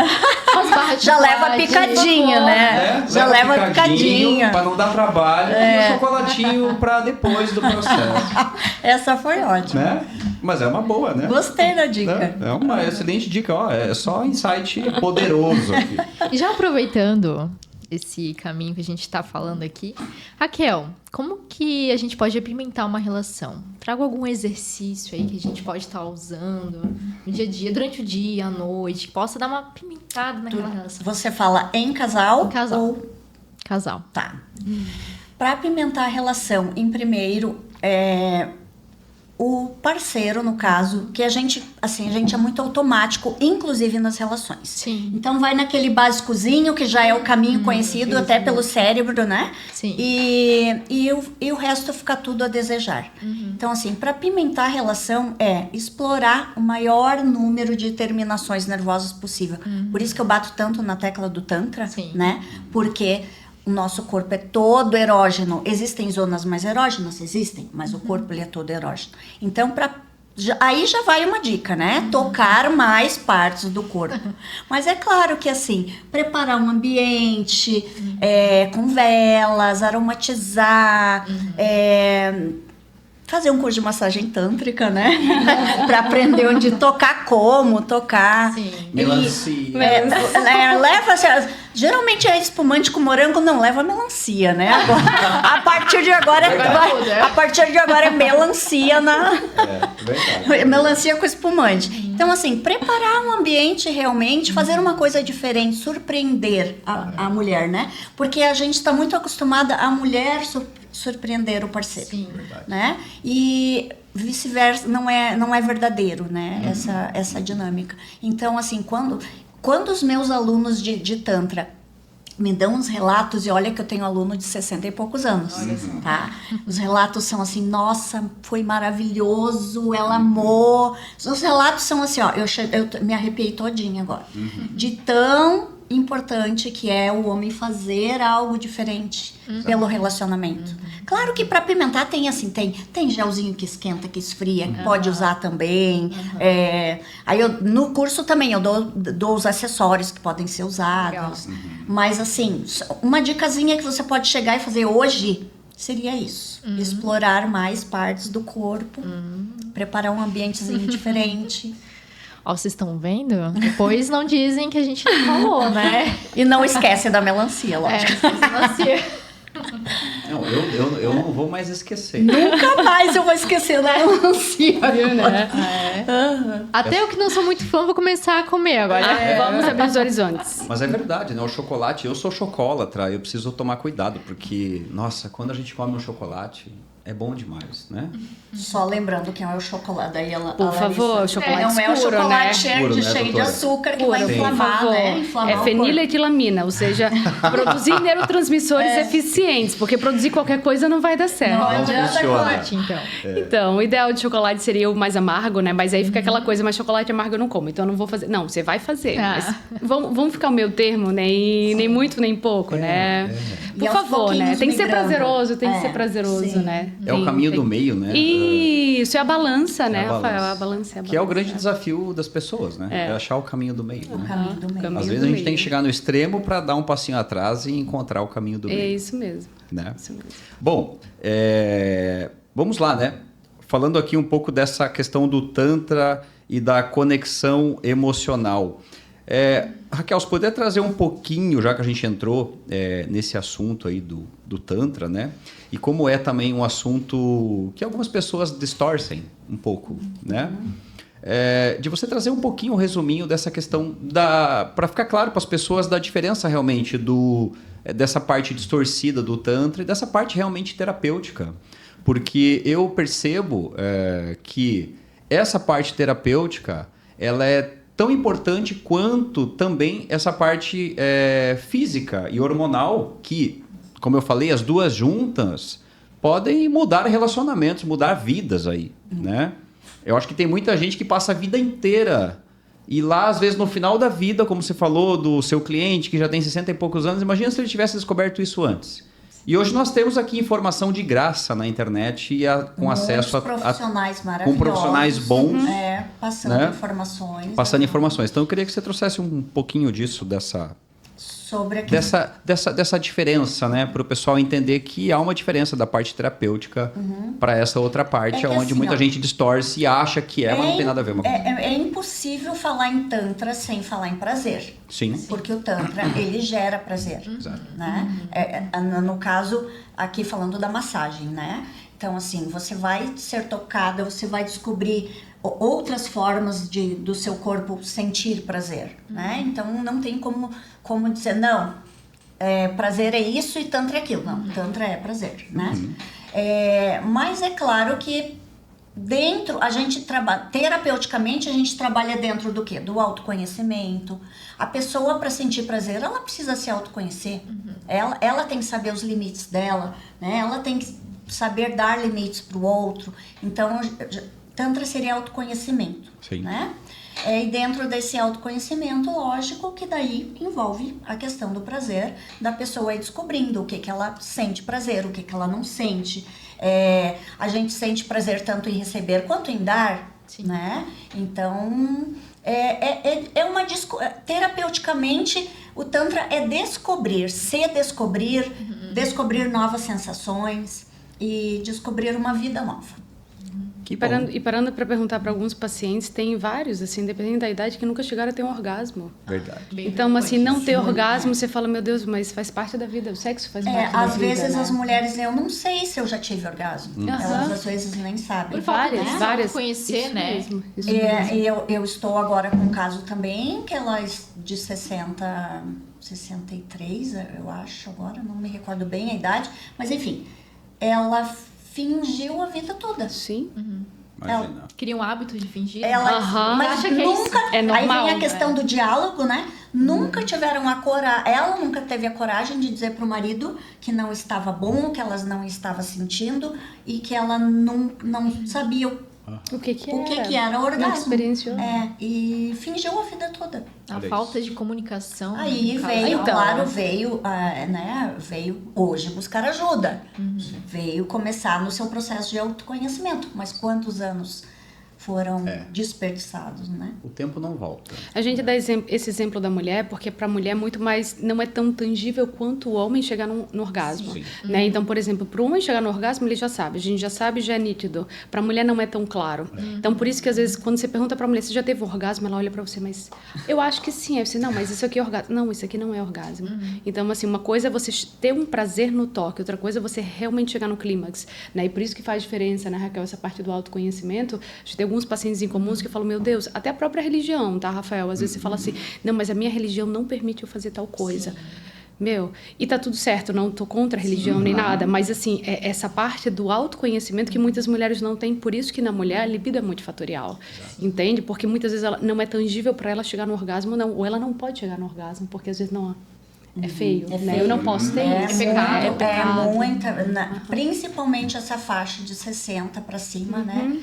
Já leva picadinho, né? Já leva picadinho. Para não dar trabalho, e um chocolatinho para depois do processo. Essa foi ótima. Né? Mas é uma boa, né? Gostei da dica. É uma excelente dica, é só insight poderoso aqui. E já aproveitando esse caminho que a gente está falando aqui, Raquel, como que a gente pode apimentar uma relação? Traga algum exercício aí que a gente pode estar usando no dia a dia, durante o dia, à noite, que possa dar uma apimentada naquela relação. Você fala em casal? Em casal. Ou... Casal. Tá. Para apimentar a relação, em primeiro, o parceiro, no caso, que a gente é muito automático, inclusive nas relações. Sim. Então, vai naquele básicozinho, que já é o caminho conhecido até pelo cérebro, né? Sim. E o resto fica tudo a desejar. Então, assim, para apimentar a relação é explorar o maior número de terminações nervosas possível. Por isso que eu bato tanto na tecla do Tantra, né? Porque o nosso corpo é todo erógeno. Existem zonas mais erógenas? Existem, mas o corpo ele é todo erógeno. Então, para Aí já vai uma dica, né? Tocar mais partes do corpo. Mas é claro que assim, preparar um ambiente com velas, aromatizar, fazer um curso de massagem tântrica, né? Para aprender onde tocar, como tocar. Sim. Melancia. Leva, assim, geralmente é espumante com morango, não, leva melancia, né? Agora, a partir de agora é melancia Verdade. melancia com espumante. Então, assim, preparar um ambiente realmente, fazer uma coisa diferente, surpreender a mulher, né? Porque a gente está muito acostumada a mulher surpreender o parceiro. Sim. Né? E vice-versa, não é verdadeiro, né? Essa dinâmica. Então, assim, quando os meus alunos de Tantra me dão uns relatos, e olha que eu tenho aluno de 60 e poucos anos, tá? Os relatos são assim, nossa, foi maravilhoso, ela amou. Os relatos são assim, ó, eu me arrepiei todinha agora. De tão importante que é o homem fazer algo diferente pelo relacionamento. Claro que para apimentar tem assim, tem gelzinho que esquenta, que esfria, que pode usar também. Aí no curso também eu dou os acessórios que podem ser usados. Mas assim, uma dicasinha que você pode chegar e fazer hoje seria isso. Explorar mais partes do corpo, preparar um ambientezinho diferente. Ó, vocês estão vendo? Depois não dizem que a gente não falou, né? E não esquece da melancia, lógico. Melancia. Não, eu não vou mais esquecer. Nunca mais eu vou esquecer da melancia. Né? Até eu que não sou muito fã, vou começar a comer agora. Vamos abrir os horizontes. Mas é verdade, né? O chocolate, eu sou chocolatra, eu preciso tomar cuidado, porque, nossa, quando a gente come um chocolate, é bom demais, né? Só lembrando que é o chocolate, daí Por favor, o chocolate não é o escuro, chocolate né? Puro, né, cheio de doutora? açúcar que Puro, vai por inflamar, favor. né? Inflamar É o corpo. feniletilamina, ou seja, produzir neurotransmissores eficientes, porque produzir qualquer coisa não vai dar certo. Não Não adianta funciona. Chocolate, então. Então, o ideal de chocolate seria o mais amargo, né? Mas aí fica aquela coisa, mas chocolate amargo eu não como, então eu não vou fazer. Não, você vai fazer. Mas vamos ficar o meu termo, nem muito, nem pouco, né? E Por aos favor, né? pouquinhos Tem que ser migrando. prazeroso, tem que ser prazeroso, sim. né? É o caminho do meio, né? Isso, é a balança, né, a balança. Rafael? A balança. Que é o grande desafio das pessoas, né? É achar o caminho do meio. O Né? caminho do meio. caminho Às do vezes a gente meio. tem que chegar no extremo para dar um passinho atrás e encontrar o caminho do É meio. isso mesmo. Né? Isso mesmo. Bom, vamos lá, né? Falando aqui um pouco dessa questão do Tantra e da conexão emocional. Raquel, você poderia trazer um pouquinho, já que a gente entrou nesse assunto aí do Tantra, né? E como é também um assunto que algumas pessoas distorcem um pouco, né? De você trazer um pouquinho o resuminho dessa questão para ficar claro para as pessoas da diferença realmente dessa parte distorcida do Tantra e dessa parte realmente terapêutica. Porque eu percebo que essa parte terapêutica, ela é tão importante quanto também essa parte física e hormonal que, como eu falei, as duas juntas podem mudar relacionamentos, mudar vidas aí, né? Eu acho que tem muita gente que passa a vida inteira e lá, às vezes, no final da vida, como você falou do seu cliente que já tem 60 e poucos anos, imagina se ele tivesse descoberto isso antes. E hoje nós temos aqui informação de graça na internet e com acesso profissionais maravilhosos. com profissionais bons. Passando né? informações. Passando informações. Então eu queria que você trouxesse um pouquinho disso, sobre dessa diferença, né? Para o pessoal entender que há uma diferença da parte terapêutica para essa outra parte, onde assim, muita gente distorce e acha que mas não tem nada a ver uma coisa. É impossível falar em Tantra sem falar em prazer. Sim. Porque o Tantra, ele gera prazer. Exato. Né? No caso, aqui falando da massagem, né? Então, assim, você vai ser tocada, você vai descobrir outras formas do seu corpo sentir prazer, né? Então, não tem como dizer, não, prazer é isso e Tantra é aquilo. Não, Tantra é prazer, né? Mas é claro que dentro, a gente trabalha, terapeuticamente, a gente trabalha dentro do quê? Do autoconhecimento. A pessoa, para sentir prazer, ela precisa se autoconhecer. Ela tem que saber os limites dela, né? Ela tem que saber dar limites para o outro. Então, Tantra seria autoconhecimento, Sim. né? E dentro desse autoconhecimento, lógico que daí envolve a questão do prazer, da pessoa ir descobrindo o que ela sente prazer, o que ela não sente. A gente sente prazer tanto em receber quanto em dar, né? Então, terapeuticamente, o Tantra é descobrir, descobrir novas sensações e descobrir uma vida nova. Parando para perguntar para alguns pacientes, tem vários, assim, independente da idade, que nunca chegaram a ter um orgasmo. Verdade. Então, assim, não ter orgasmo, você fala, meu Deus, mas faz parte da vida, o sexo faz parte da vida. Às vezes né? as mulheres, eu não sei se eu já tive orgasmo. Elas às vezes nem sabem. Várias. Conhecer, Isso né? mesmo, isso E eu estou agora com um caso também, que ela é de 63, eu acho, agora, não me recordo bem a idade, mas enfim, ela fingiu a vida toda. Sim. Imagina. Cria um hábito de fingir. Mas acha que nunca. é normal, aí vem a questão do diálogo, né? Nunca tiveram a coragem. Ela nunca teve a coragem de dizer pro marido que não estava bom, que elas não estavam sentindo e que ela não sabia o que era o orgasmo. Não experienciou. E fingiu a vida toda. A falta de comunicação. Aí veio, veio hoje buscar ajuda. Veio começar no seu processo de autoconhecimento. Mas quantos anos foram desperdiçados, né? O tempo não volta. A gente dá esse exemplo da mulher porque para a mulher é muito mais, não é tão tangível quanto o homem chegar no orgasmo, né? Então, por exemplo, para o homem chegar no orgasmo, ele já sabe, a gente já sabe, já é nítido. Para a mulher não é tão claro. Então, por isso que às vezes quando você pergunta para a mulher, você já teve um orgasmo, ela olha para você, mas eu acho que sim. Aí você, não, mas isso aqui é orgasmo. Não, isso aqui não é orgasmo. Então, assim, uma coisa é você ter um prazer no toque, outra coisa é você realmente chegar no clímax, né? E por isso que faz diferença, né, Raquel, essa parte do autoconhecimento. A gente tem alguns pacientes em comuns que falam, meu Deus, até a própria religião, tá, Rafael? Às vezes você fala assim, não, mas a minha religião não permite eu fazer tal coisa. Sim. Meu, e tá tudo certo, não tô contra a religião nem nada, mas assim, é essa parte do autoconhecimento que muitas mulheres não têm, por isso que na mulher a libido é multifatorial, entende? Porque muitas vezes ela não é tangível para ela chegar no orgasmo, não, ou ela não pode chegar no orgasmo, porque às vezes não é feio, né? Eu não posso ter isso. Pecado. É muita, principalmente essa faixa de 60 para cima, né?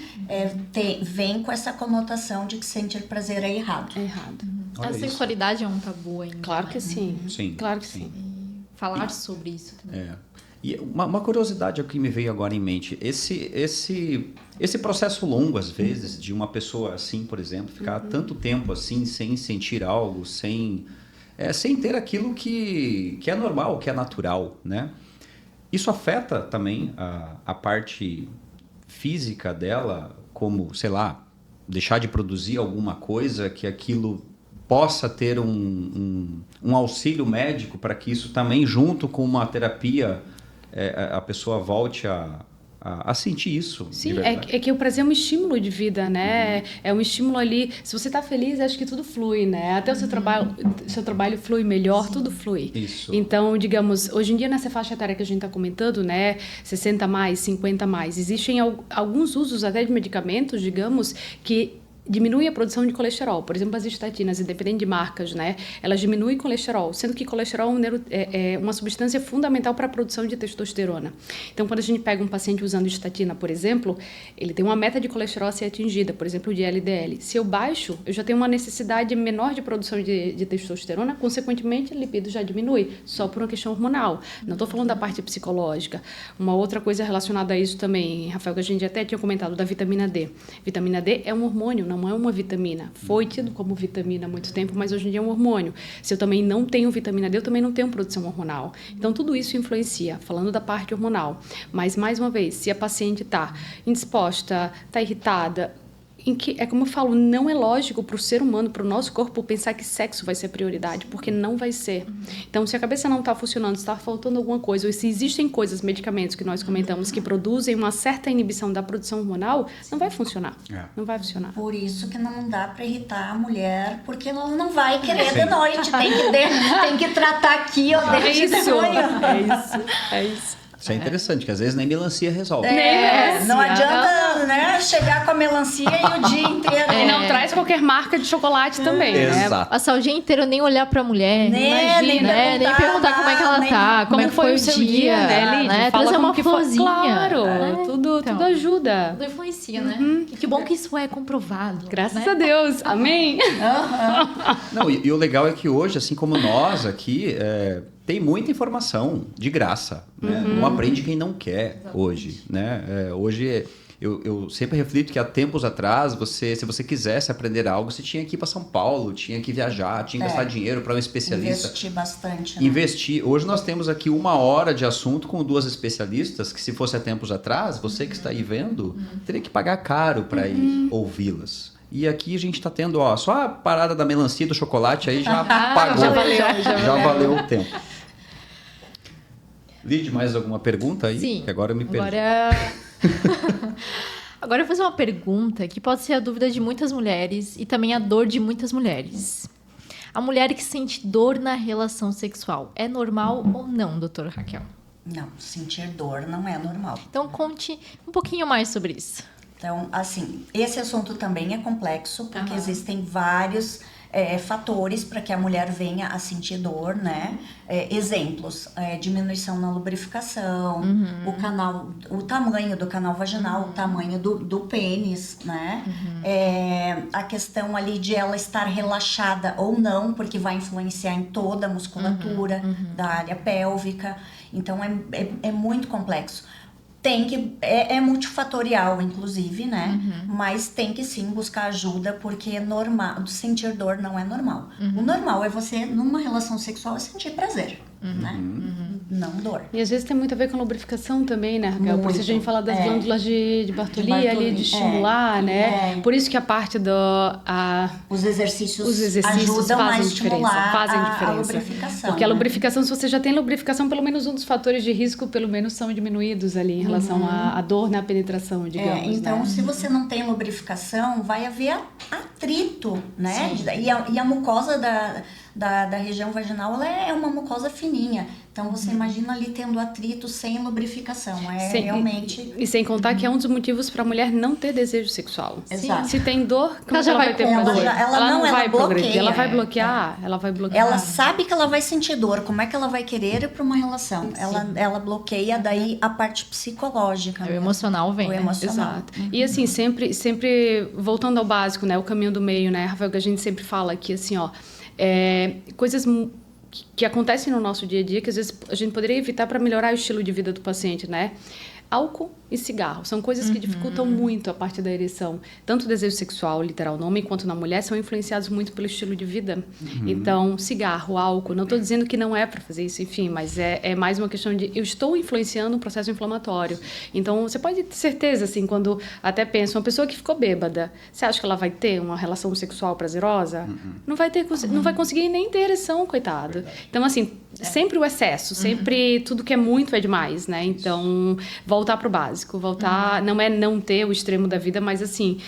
Vem com essa conotação de que sentir prazer é errado. É errado. A sexualidade é um tabu ainda. Claro que sim. Sim. Claro que sim. E falar sobre isso também. E uma curiosidade que me veio agora em mente, esse processo longo, às vezes, de uma pessoa assim, por exemplo, ficar tanto tempo assim, sem sentir algo, sem ter aquilo que é normal, que é natural, né? Isso afeta também a parte física dela, como, sei lá, deixar de produzir alguma coisa, que aquilo possa ter um auxílio médico para que isso também, junto com uma terapia, a pessoa volte a sentir isso. Sim, é que o prazer é um estímulo de vida, né? É um estímulo ali. Se você está feliz, acho que tudo flui, né? Até o seu trabalho flui melhor, tudo flui. Isso. Então, digamos, hoje em dia nessa faixa etária que a gente está comentando, né? 60 mais, 50 mais, existem alguns usos até de medicamentos, digamos, que diminui a produção de colesterol. Por exemplo, as estatinas, independente de marcas, né? Elas diminuem colesterol, sendo que colesterol é uma substância fundamental para a produção de testosterona. Então, quando a gente pega um paciente usando estatina, por exemplo, ele tem uma meta de colesterol a ser atingida, por exemplo, de LDL. Se eu baixo, eu já tenho uma necessidade menor de produção de testosterona, consequentemente, a libido já diminui, só por uma questão hormonal. Não estou falando da parte psicológica. Uma outra coisa relacionada a isso também, Rafael, que a gente até tinha comentado, da vitamina D. Vitamina D é um hormônio, não é uma vitamina. Foi tido como vitamina há muito tempo, mas hoje em dia é um hormônio. Se eu também não tenho vitamina D, eu também não tenho produção hormonal. Então, tudo isso influencia, falando da parte hormonal. Mas, mais uma vez, se a paciente está indisposta, está irritada, é como eu falo, não é lógico para o ser humano, para o nosso corpo, pensar que sexo vai ser prioridade, porque não vai ser. Então, se a cabeça não está funcionando, se está faltando alguma coisa, ou se existem coisas, medicamentos que nós comentamos, que produzem uma certa inibição da produção hormonal, não vai funcionar. Não vai funcionar. Por isso que não dá para irritar a mulher, porque ela não vai querer de noite. Tem que tratar aqui, ó, É isso. Isso é interessante, que às vezes nem melancia resolve. Não adianta, né, chegar com a melancia e o dia inteiro. E não traz qualquer marca de chocolate também, né? Exato. Passar o dia inteiro nem olhar pra mulher, nem perguntar como é que ela tá, como foi o seu dia, né? Trazer uma florzinha. Claro, tudo ajuda. Tudo influencia, né? E que bom que isso é comprovado. Graças a Deus, amém. Não, e o legal é que hoje, assim como nós aqui, tem muita informação de graça, né? Não aprende quem não quer. Exatamente. Hoje, né? Hoje Eu sempre reflito que há tempos atrás, se você quisesse aprender algo, você tinha que ir para São Paulo, tinha que viajar, tinha que gastar dinheiro para um especialista. Investir bastante. Né? Investir. Hoje nós temos aqui 1 hora de assunto com 2 especialistas, que se fosse há tempos atrás, você que está aí vendo, teria que pagar caro para ir ouvi-las. E aqui a gente está tendo, só a parada da melancia e do chocolate aí já pagou. Já valeu o tempo. Lid, mais alguma pergunta aí? Sim. Que agora eu me perdi. Agora eu vou fazer uma pergunta que pode ser a dúvida de muitas mulheres e também a dor de muitas mulheres. A mulher que sente dor na relação sexual é normal ou não, doutora Raquel? Não, sentir dor não é normal. Então conte um pouquinho mais sobre isso. Então, assim, esse assunto também é complexo, porque existem vários fatores para que a mulher venha a sentir dor, né? Exemplos, diminuição na lubrificação, o tamanho do canal vaginal, o tamanho do pênis, né? A questão ali de ela estar relaxada ou não, porque vai influenciar em toda a musculatura da área pélvica. Então, é muito complexo. É multifatorial, inclusive, né? Mas tem que sim buscar ajuda, porque sentir dor não é normal. O normal é você, numa relação sexual, sentir prazer, né? Não dor. E às vezes tem muito a ver com a lubrificação também, né, Raquel? Por isso a gente fala das glândulas de Bartoli ali, de estimular, né? Por isso que a parte os exercícios fazem ajudam a diferença. A lubrificação. Porque a lubrificação, se você já tem lubrificação, pelo menos um dos fatores de risco, pelo menos, são diminuídos ali em relação à dor na penetração, digamos. Então, né? se você não tem lubrificação, vai haver atrito, né? E a mucosa da região vaginal, ela é uma mucosa fininha. Então, você imagina ali tendo atrito sem lubrificação. Realmente... E sem contar que é um dos motivos para a mulher não ter desejo sexual. Exato. Se tem dor, como ela já vai ter dor? Ela não vai progredir. Ela vai bloquear. Ela vai bloquear. Ela sabe que ela vai sentir dor. Como é que ela vai querer ir para uma relação? Ela bloqueia daí a parte psicológica. O emocional vem. O emocional. Exato. E assim, sempre voltando ao básico, né? O caminho do meio, né, Rafael, que a gente sempre fala aqui, assim, coisas que acontecem no nosso dia a dia, que às vezes a gente poderia evitar para melhorar o estilo de vida do paciente, né? Álcool e cigarro são coisas que dificultam muito a parte da ereção. Tanto o desejo sexual, literal, no homem quanto na mulher, são influenciados muito pelo estilo de vida. Então, cigarro, álcool, não estou dizendo que não é para fazer isso, enfim, mas é mais uma questão de eu estou influenciando um processo inflamatório. Então, você pode ter certeza, assim, quando até pensa, uma pessoa que ficou bêbada, você acha que ela vai ter uma relação sexual prazerosa? Não vai ter, não vai conseguir nem ter ereção, coitado. Então, assim, sempre o excesso, sempre tudo que é muito é demais, né? Então, voltar para o básico, não é não ter o extremo da vida, mas assim,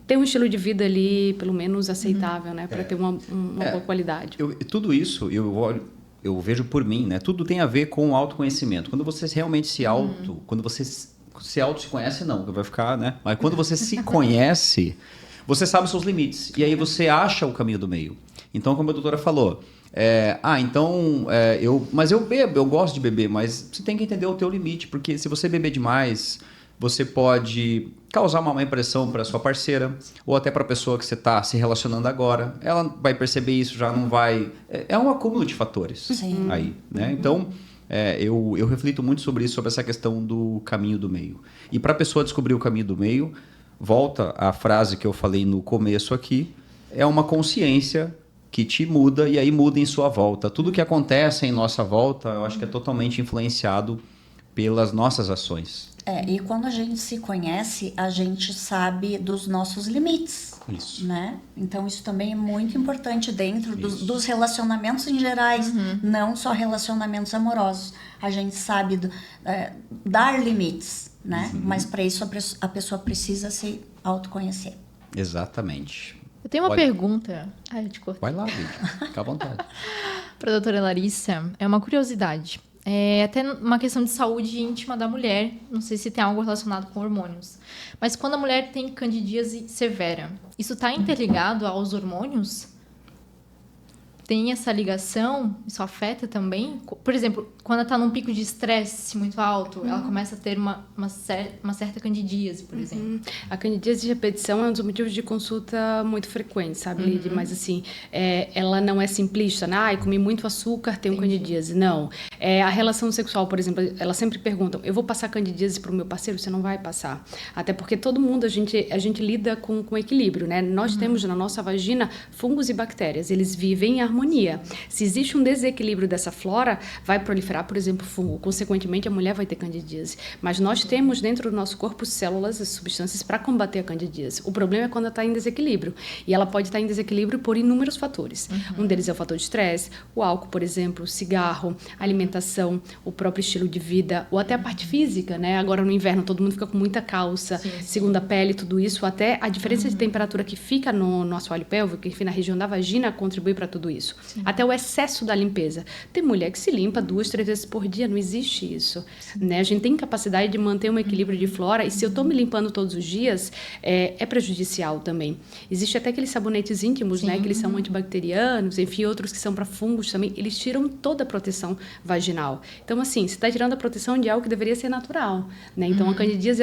ter um estilo de vida ali, pelo menos aceitável, né? Para ter uma boa qualidade. Tudo isso, eu vejo por mim, né? Tudo tem a ver com o autoconhecimento. Quando você realmente quando você se conhece, não, vai ficar, né? Mas quando você se conhece, você sabe os seus limites. E aí você acha o caminho do meio. Então, como a doutora falou, mas eu bebo, eu gosto de beber, mas você tem que entender o teu limite, porque se você beber demais, você pode causar uma má impressão para sua parceira, ou até para a pessoa que você está se relacionando agora. Ela vai perceber isso, já não vai... É um acúmulo de fatores aí, né? Então, eu reflito muito sobre isso, sobre essa questão do caminho do meio. E para a pessoa descobrir o caminho do meio, volta à frase que eu falei no começo aqui, é uma consciência que te muda e aí muda em sua volta. Tudo que acontece em nossa volta, eu acho que é totalmente influenciado pelas nossas ações. E quando a gente se conhece, a gente sabe dos nossos limites. Isso. Né? Então, isso também é muito importante dentro dos relacionamentos em gerais, não só relacionamentos amorosos. A gente sabe dar limites, né? Mas para isso a pessoa precisa se autoconhecer. Exatamente. Eu tenho uma pergunta. Eu te cortei. Vai lá, Vitor. Fica à vontade. Para a doutora Larissa, é uma curiosidade. É até uma questão de saúde íntima da mulher. Não sei se tem algo relacionado com hormônios. Mas quando a mulher tem candidíase severa, isso está interligado aos hormônios? tem essa ligação, isso afeta também? Por exemplo, quando ela tá num pico de estresse muito alto, ela começa a ter uma certa candidíase, por exemplo. A candidíase de repetição é um dos motivos de consulta muito frequente, sabe, Lidy? Mas assim, ela não é simplista, né? Ai, comi muito açúcar, tenho candidíase. Não. A relação sexual, por exemplo, elas sempre perguntam, eu vou passar candidíase pro meu parceiro? Você não vai passar. Até porque todo mundo, a gente lida com equilíbrio, né? Nós temos na nossa vagina fungos e bactérias, eles vivem em harmonia. Se existe um desequilíbrio dessa flora, vai proliferar, por exemplo, fungo. Consequentemente, a mulher vai ter candidíase. Mas nós temos dentro do nosso corpo células e substâncias para combater a candidíase. O problema é quando ela está em desequilíbrio. E ela pode estar em desequilíbrio por inúmeros fatores. Um deles é o fator de estresse, o álcool, por exemplo, o cigarro, a alimentação, o próprio estilo de vida, ou até a parte física, né? Agora no inverno todo mundo fica com muita calça, segunda pele, tudo isso, até a diferença de temperatura que fica no assoalho pélvico, que fica na região da vagina, contribui para tudo isso. Até o excesso da limpeza. Tem mulher que se limpa 2, 3 vezes por dia, não existe isso. Né? A gente tem capacidade de manter um equilíbrio de flora, e se eu estou me limpando todos os dias, é prejudicial também. Existe até aqueles sabonetes íntimos, né? Que eles são antibacterianos, enfim, outros que são para fungos também, eles tiram toda a proteção vaginal. Então, assim, você está tirando a proteção de algo que deveria ser natural, né? Então, a candidíase,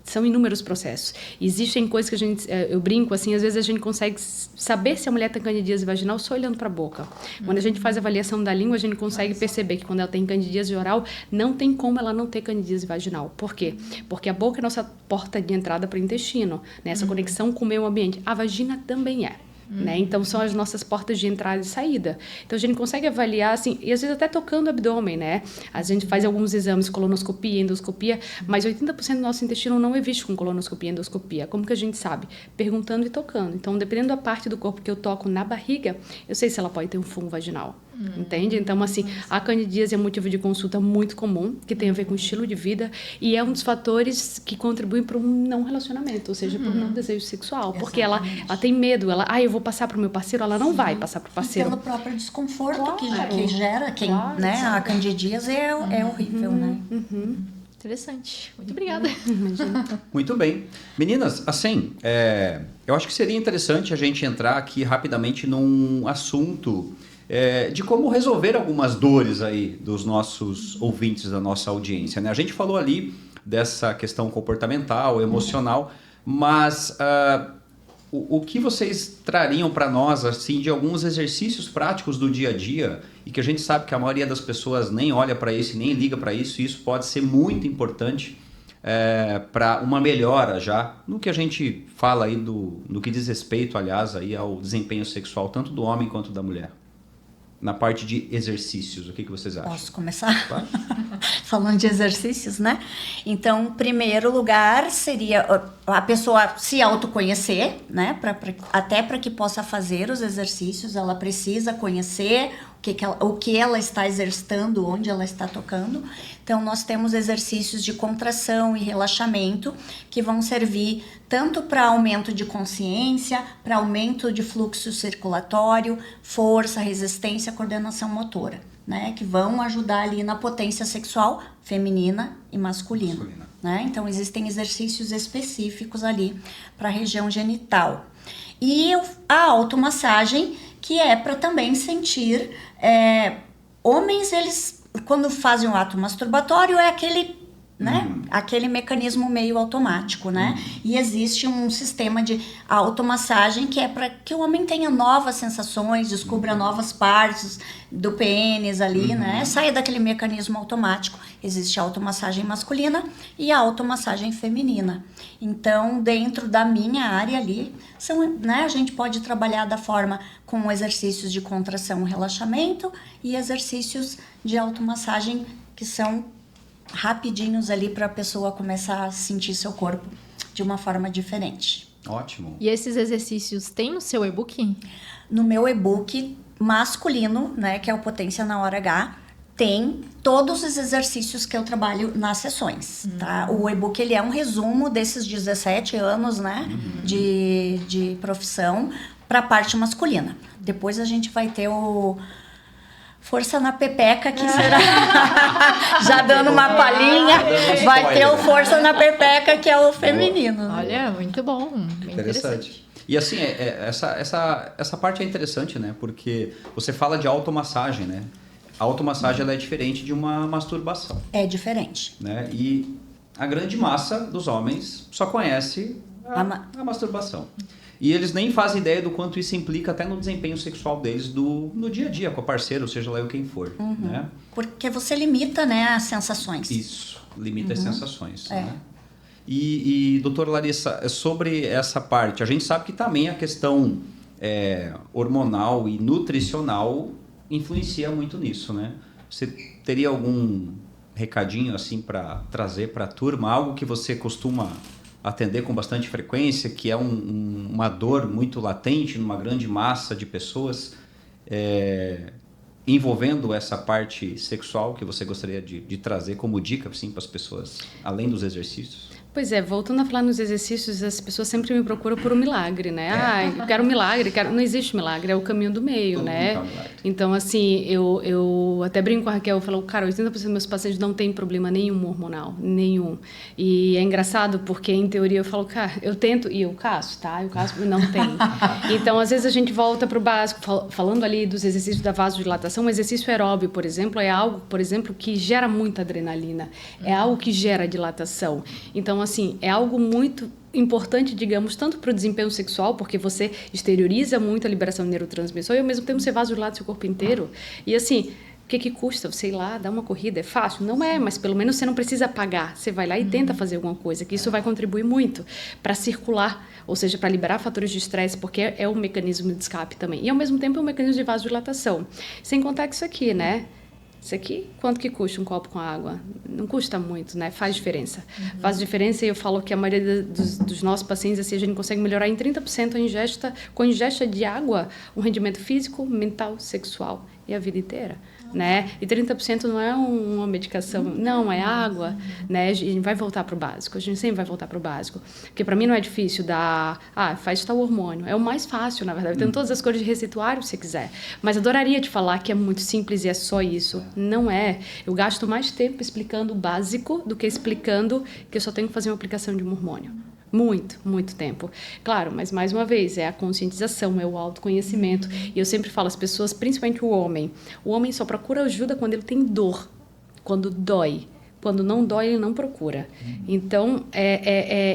são inúmeros processos. Existem coisas que eu brinco, assim, às vezes a gente consegue saber se a mulher tem candidíase vaginal só olhando para a boca. Quando a gente faz a avaliação da língua, a gente consegue perceber que quando ela tem candidíase oral, não tem como ela não ter candidíase vaginal. Por quê? Porque a boca é a nossa porta de entrada para o intestino, né? Essa conexão com o meio ambiente. A vagina também é. Né? Então são as nossas portas de entrada e saída. Então a gente consegue avaliar assim, e às vezes até tocando o abdômen, né? A gente faz alguns exames, colonoscopia, endoscopia, mas 80% do nosso intestino não é visto com colonoscopia e endoscopia. Como que a gente sabe? Perguntando e tocando. Então, dependendo da parte do corpo que eu toco na barriga, eu sei se ela pode ter um fungo vaginal. Entende? Então, assim, a candidíase é um motivo de consulta muito comum, que tem a ver com o estilo de vida, e é um dos fatores que contribuem para um não relacionamento, ou seja, para um não desejo sexual. Porque ela tem medo, eu vou passar para o meu parceiro, ela não vai passar para o parceiro. E pelo próprio desconforto que gera, né? A candidíase é horrível, né? Interessante. Muito obrigada. Muito bem. Meninas, assim, eu acho que seria interessante a gente entrar aqui rapidamente num assunto de como resolver algumas dores aí dos nossos ouvintes, da nossa audiência, né? A gente falou ali dessa questão comportamental, emocional, mas o que vocês trariam para nós, assim, de alguns exercícios práticos do dia a dia, e que a gente sabe que a maioria das pessoas nem olha para isso, nem liga para isso, e isso pode ser muito importante para uma melhora já no que a gente fala aí no que diz respeito, aliás, aí ao desempenho sexual, tanto do homem quanto da mulher. Na parte de exercícios, o que vocês acham? Posso começar? Pode. Falando de exercícios, né? Então, primeiro lugar seria a pessoa se autoconhecer, né? Até para que possa fazer os exercícios, ela precisa conhecer o que ela está exercitando, onde ela está tocando. Então, nós temos exercícios de contração e relaxamento que vão servir tanto para aumento de consciência, para aumento de fluxo circulatório, força, resistência, coordenação motora, né? Que vão ajudar ali na potência sexual feminina e masculina. Né? Então, existem exercícios específicos ali para a região genital. E a automassagem, que é para também sentir... homens, eles, quando fazem o ato masturbatório, é aquele, né? Aquele mecanismo meio automático, né? E existe um sistema de automassagem que é para que o homem tenha novas sensações, descubra novas partes do pênis ali, né? Saia daquele mecanismo automático. Existe a automassagem masculina e a automassagem feminina. Então, dentro da minha área ali, né? A gente pode trabalhar da forma com exercícios de contração e relaxamento e exercícios de automassagem que são rapidinhos ali para a pessoa começar a sentir seu corpo de uma forma diferente. Ótimo. E esses exercícios tem no seu e-book? No meu e-book masculino, né, que é o Potência na Hora H, tem todos os exercícios que eu trabalho nas sessões, tá? O e-book, ele é um resumo desses 17 anos, né, de profissão para a parte masculina. Depois a gente vai ter o Força na Pepeca, que será... Já dando uma palhinha, vai ter o Força na Pepeca, que é o feminino. Olha, muito bom. Bem Interessante. E assim, essa parte é interessante, né? Porque você fala de automassagem, né? A automassagem ela é diferente de uma masturbação. É diferente. Né? E a grande massa dos homens só conhece a masturbação. E eles nem fazem ideia do quanto isso implica até no desempenho sexual deles no dia a dia, com a parceira, ou seja lá quem for. Né? Porque você limita, né, as sensações. Isso, limita as sensações. Né? E doutora Larissa, sobre essa parte, a gente sabe que também a questão hormonal e nutricional influencia muito nisso, né? Você teria algum recadinho assim para trazer para a turma, algo que você costuma atender com bastante frequência, que é uma dor muito latente numa grande massa de pessoas, envolvendo essa parte sexual que você gostaria de trazer como dica assim, para as pessoas, além dos exercícios? Pois é, voltando a falar nos exercícios, as pessoas sempre me procuram por um milagre, né? Eu quero um milagre, não existe milagre, é o caminho do meio, Todo né? Então, assim, eu até brinco com a Raquel, eu falo, cara, 80% dos meus pacientes não tem problema nenhum hormonal, nenhum. E é engraçado porque, em teoria, eu falo, cara, eu tento, e eu caço, tá? Eu caço, não tem. Então, às vezes a gente volta para o básico, falando ali dos exercícios da vasodilatação, um exercício aeróbio, por exemplo, é algo, por exemplo, que gera muita adrenalina, é algo que gera dilatação. Então, assim, é algo muito importante, digamos, tanto para o desempenho sexual, porque você exterioriza muito a liberação de neurotransmissor e ao mesmo tempo você vasodilata seu corpo inteiro. E assim, o que custa? Sei lá, dar uma corrida? É fácil? Não é, mas pelo menos você não precisa pagar. Você vai lá e tenta fazer alguma coisa, que isso vai contribuir muito para circular, ou seja, para liberar fatores de estresse, porque é um mecanismo de escape também. E ao mesmo tempo é um mecanismo de vasodilatação. Sem contar que isso aqui, né? Isso aqui, quanto que custa um copo com água? Não custa muito, né? Faz diferença. Faz diferença e eu falo que a maioria dos nossos pacientes, assim, a gente consegue melhorar em 30% com a ingesta de água, um rendimento físico, mental, sexual e a vida inteira. Né? E 30% não é uma medicação, não, é água, né? A gente vai voltar para o básico, a gente sempre vai voltar para o básico. Porque para mim não é difícil dar, faz tal hormônio. É o mais fácil, na verdade. Tem todas as cores de receituário, se você quiser. Mas adoraria te falar que é muito simples e é só isso. Não é. Eu gasto mais tempo explicando o básico do que explicando que eu só tenho que fazer uma aplicação de um hormônio. Muito, muito tempo. Claro, mas mais uma vez, é a conscientização, é o autoconhecimento. E eu sempre falo às pessoas, principalmente o homem só procura ajuda quando ele tem dor, quando dói. Quando não dói, ele não procura. Então,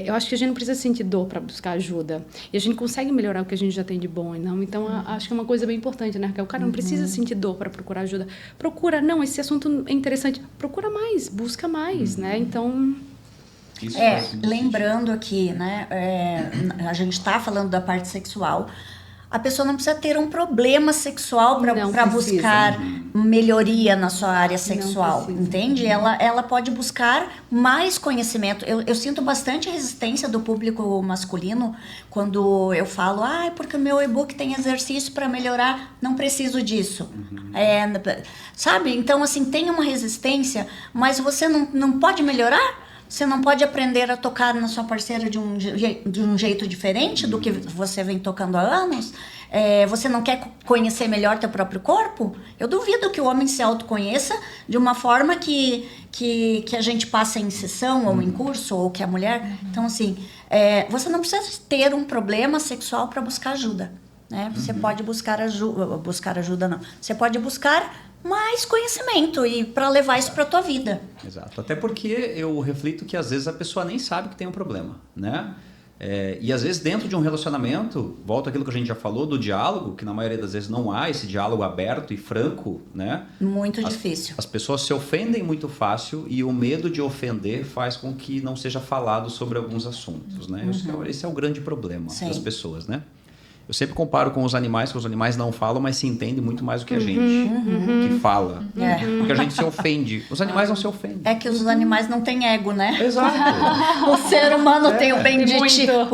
eu acho que a gente não precisa sentir dor para buscar ajuda. E a gente consegue melhorar o que a gente já tem de bom. Não? Então, acho que é uma coisa bem importante, né? Que o cara não precisa sentir dor para procurar ajuda. Procura, não, esse assunto é interessante. Procura mais, busca mais, né? Então... lembrando aqui, né, a gente está falando da parte sexual, a pessoa não precisa ter um problema sexual para buscar melhoria na sua área sexual, entende? Ela pode buscar mais conhecimento. Eu sinto bastante resistência do público masculino quando eu falo, porque o meu e-book tem exercício para melhorar, não preciso disso. Sabe? Então, assim, tem uma resistência, mas você não pode melhorar? Você não pode aprender a tocar na sua parceira de um jeito diferente do que você vem tocando há anos? Você não quer conhecer melhor teu próprio corpo? Eu duvido que o homem se autoconheça de uma forma que a gente passa em sessão ou em curso, ou que a mulher... Então, assim, você não precisa ter um problema sexual para buscar ajuda. Né? Você pode buscar ajuda, não. Você pode buscar mais conhecimento e para levar isso para tua vida. Exato. Até porque eu reflito que às vezes a pessoa nem sabe que tem um problema, né? E às vezes dentro de um relacionamento, volta àquilo que a gente já falou do diálogo, que na maioria das vezes não há esse diálogo aberto e franco, né? Muito difícil. As pessoas se ofendem muito fácil e o medo de ofender faz com que não seja falado sobre alguns assuntos, né? Esse é o grande problema das pessoas, né? Eu sempre comparo com os animais, que os animais não falam, mas se entendem muito mais do que a gente, que fala. Porque a gente se ofende. Os animais não se ofendem. É que os animais não têm ego, né? Exato. O ser humano tem o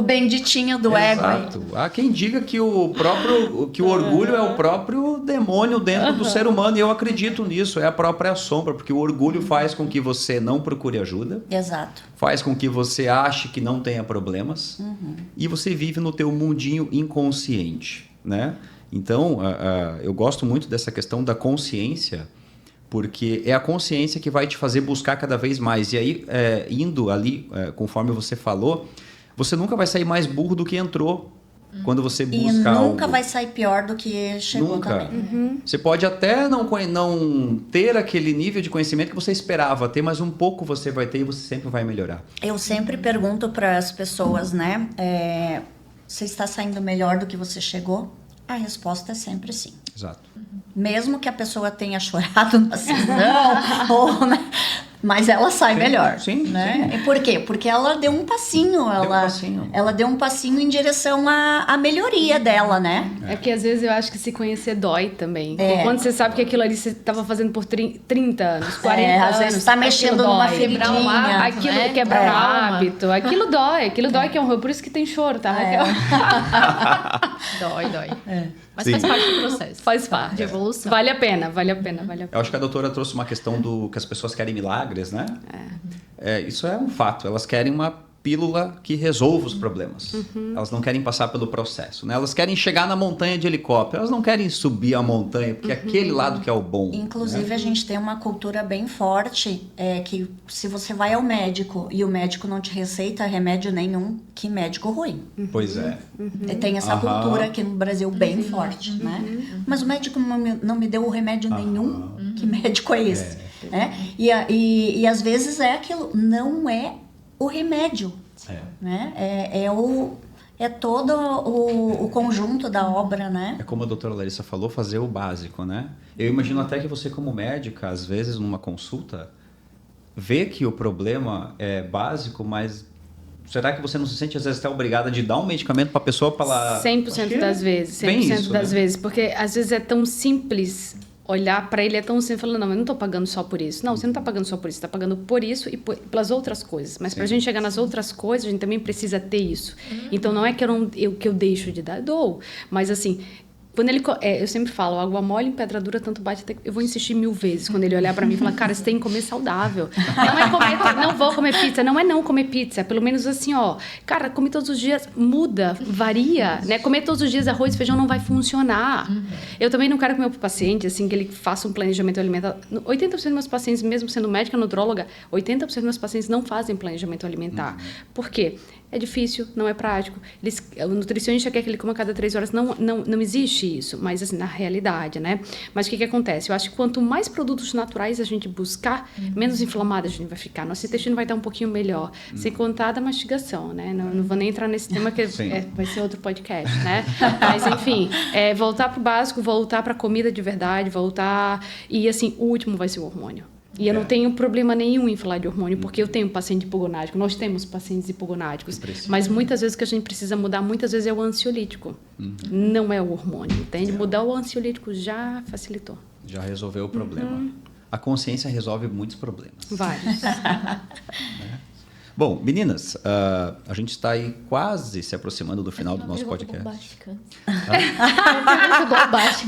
benditinho do ego. Exato. Há quem diga que o orgulho é o próprio demônio dentro do ser humano, e eu acredito nisso, é a própria sombra, porque o orgulho faz com que você não procure ajuda. Exato. Faz com que você ache que não tenha problemas, e você vive no teu mundinho inconsciente, né? Então, eu gosto muito dessa questão da consciência, porque é a consciência que vai te fazer buscar cada vez mais. E aí, indo ali, conforme você falou, você nunca vai sair mais burro do que entrou. Quando você busca E nunca algo, vai sair pior do que chegou também. Você pode até não ter aquele nível de conhecimento que você esperava ter, mas um pouco você vai ter e você sempre vai melhorar. Eu sempre pergunto para as pessoas, né? Você está saindo melhor do que você chegou? A resposta é sempre sim. Exato. Mesmo que a pessoa tenha chorado na sessão, ou, né? Mas ela sai melhor. Sim, né? E por quê? Porque ela deu um passinho. Ela deu um passinho em direção à melhoria dela, né? É porque às vezes eu acho que se conhecer dói também. Quando você sabe que aquilo ali você estava fazendo por 30 anos, 40 anos. Às vezes está mexendo numa feridinha. Aquilo quebra um hábito. Aquilo dói que é um horror. Por isso que tem choro, tá, Raquel? Dói. Mas Sim. faz parte do processo. Faz parte. De evolução. Vale a pena. Eu acho que a doutora trouxe uma questão que as pessoas querem milagres, né? Isso é um fato. Elas querem uma pílula que resolva os problemas. Elas não querem passar pelo processo, né? Elas querem chegar na montanha de helicóptero. Elas não querem subir a montanha, porque é aquele lado que é o bom. Inclusive, a gente tem uma cultura bem forte, que se você vai ao médico e o médico não te receita remédio nenhum, que médico ruim. Pois é. Tem essa cultura aqui no Brasil bem forte, né? Mas o médico não me deu o remédio nenhum, que médico é esse? E às vezes é aquilo, não é o remédio, né? É todo o conjunto da obra, né? É como a doutora Larissa falou, fazer o básico, né? Eu imagino até que você, como médica, às vezes numa consulta, vê que o problema é básico, mas será que você não se sente às vezes até obrigada de dar um medicamento para a pessoa para ela... 100% das vezes. 100% das vezes. Porque às vezes é tão simples... Olhar para ele é tão simples, falando, não, eu não estou pagando só por isso. Não, você não está pagando só por isso, você está pagando por isso e pelas outras coisas. Mas para a gente chegar nas outras coisas, a gente também precisa ter isso. Então, não é que eu deixo de dar, dou. Mas, assim, quando ele... eu sempre falo, água mole em pedra dura, tanto bate até... Eu vou insistir 1000 vezes quando ele olhar para mim e falar, cara, você tem que comer saudável. Não é comer... Não vou comer pizza. Não é não comer pizza. É pelo menos assim, ó... Cara, comer todos os dias muda, varia, né? Comer todos os dias arroz e feijão não vai funcionar. Eu também não quero que meu paciente, assim, que ele faça um planejamento alimentar... 80% dos meus pacientes, mesmo sendo médica nutróloga, 80% dos meus pacientes não fazem planejamento alimentar. Por quê? É difícil, não é prático. O nutricionista quer que ele coma a cada 3 horas. Não existe isso, mas assim, na realidade, né? Mas o que acontece? Eu acho que quanto mais produtos naturais a gente buscar, menos inflamada a gente vai ficar. Nosso intestino vai estar um pouquinho melhor. Sem contar da mastigação, né? Não vou nem entrar nesse tema, que vai ser outro podcast, né? Mas, enfim, voltar para o básico, voltar para a comida de verdade, voltar... E, assim, o último vai ser o hormônio. E eu não tenho problema nenhum em falar de hormônio, porque eu tenho paciente hipogonádico, nós temos pacientes hipogonáticos, mas muitas vezes o que a gente precisa mudar, muitas vezes é o ansiolítico, não é o hormônio, entende? Mudar o ansiolítico já facilitou. Já resolveu o problema. A consciência resolve muitos problemas. Vários. Bom, meninas, a gente está aí quase se aproximando do final do nosso podcast.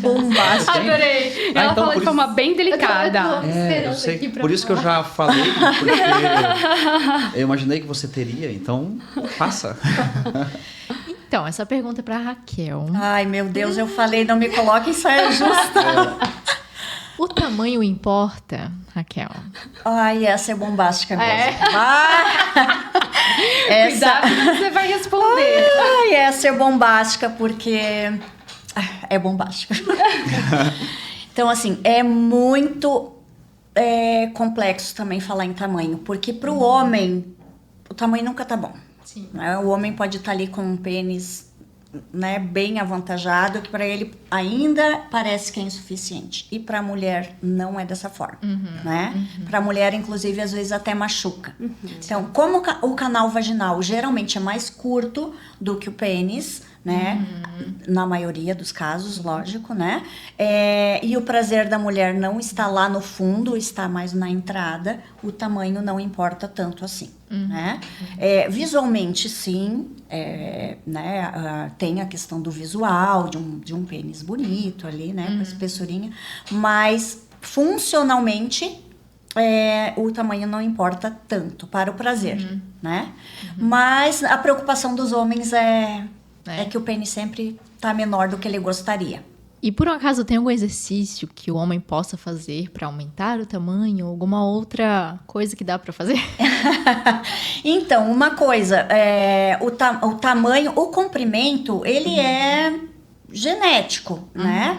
Bombástica. Adorei. Ela então, falou de forma bem delicada. Eu sei, por isso que eu já falei, porque eu imaginei que você teria, então faça. Então, essa pergunta é para Raquel. Ai, meu Deus, eu falei, não me coloque em saia justa. O tamanho importa, Raquel? Ai, essa é bombástica mesmo. Cuidado que você vai responder. Ai, essa é bombástica porque... É bombástica. Então, assim, é muito complexo também falar em tamanho, porque para o homem, o tamanho nunca tá bom. Sim. Né? O homem pode estar ali com um pênis, né, bem avantajado, que para ele ainda parece que é insuficiente. E para a mulher não é dessa forma, né? Para a mulher, inclusive, às vezes até machuca. Então, como o canal vaginal geralmente é mais curto do que o pênis, né? Na maioria dos casos, lógico, né? E o prazer da mulher não está lá no fundo, está mais na entrada, o tamanho não importa tanto assim, né? Visualmente, sim, né? Tem a questão do visual, de um pênis bonito ali, né? Com a espessurinha, mas funcionalmente... o tamanho não importa tanto para o prazer, né? Mas a preocupação dos homens é que o pênis sempre está menor do que ele gostaria, E por um acaso tem algum exercício que o homem possa fazer para aumentar o tamanho? Alguma outra coisa que dá para fazer? Então, uma coisa, o tamanho, o comprimento, ele é genético, né?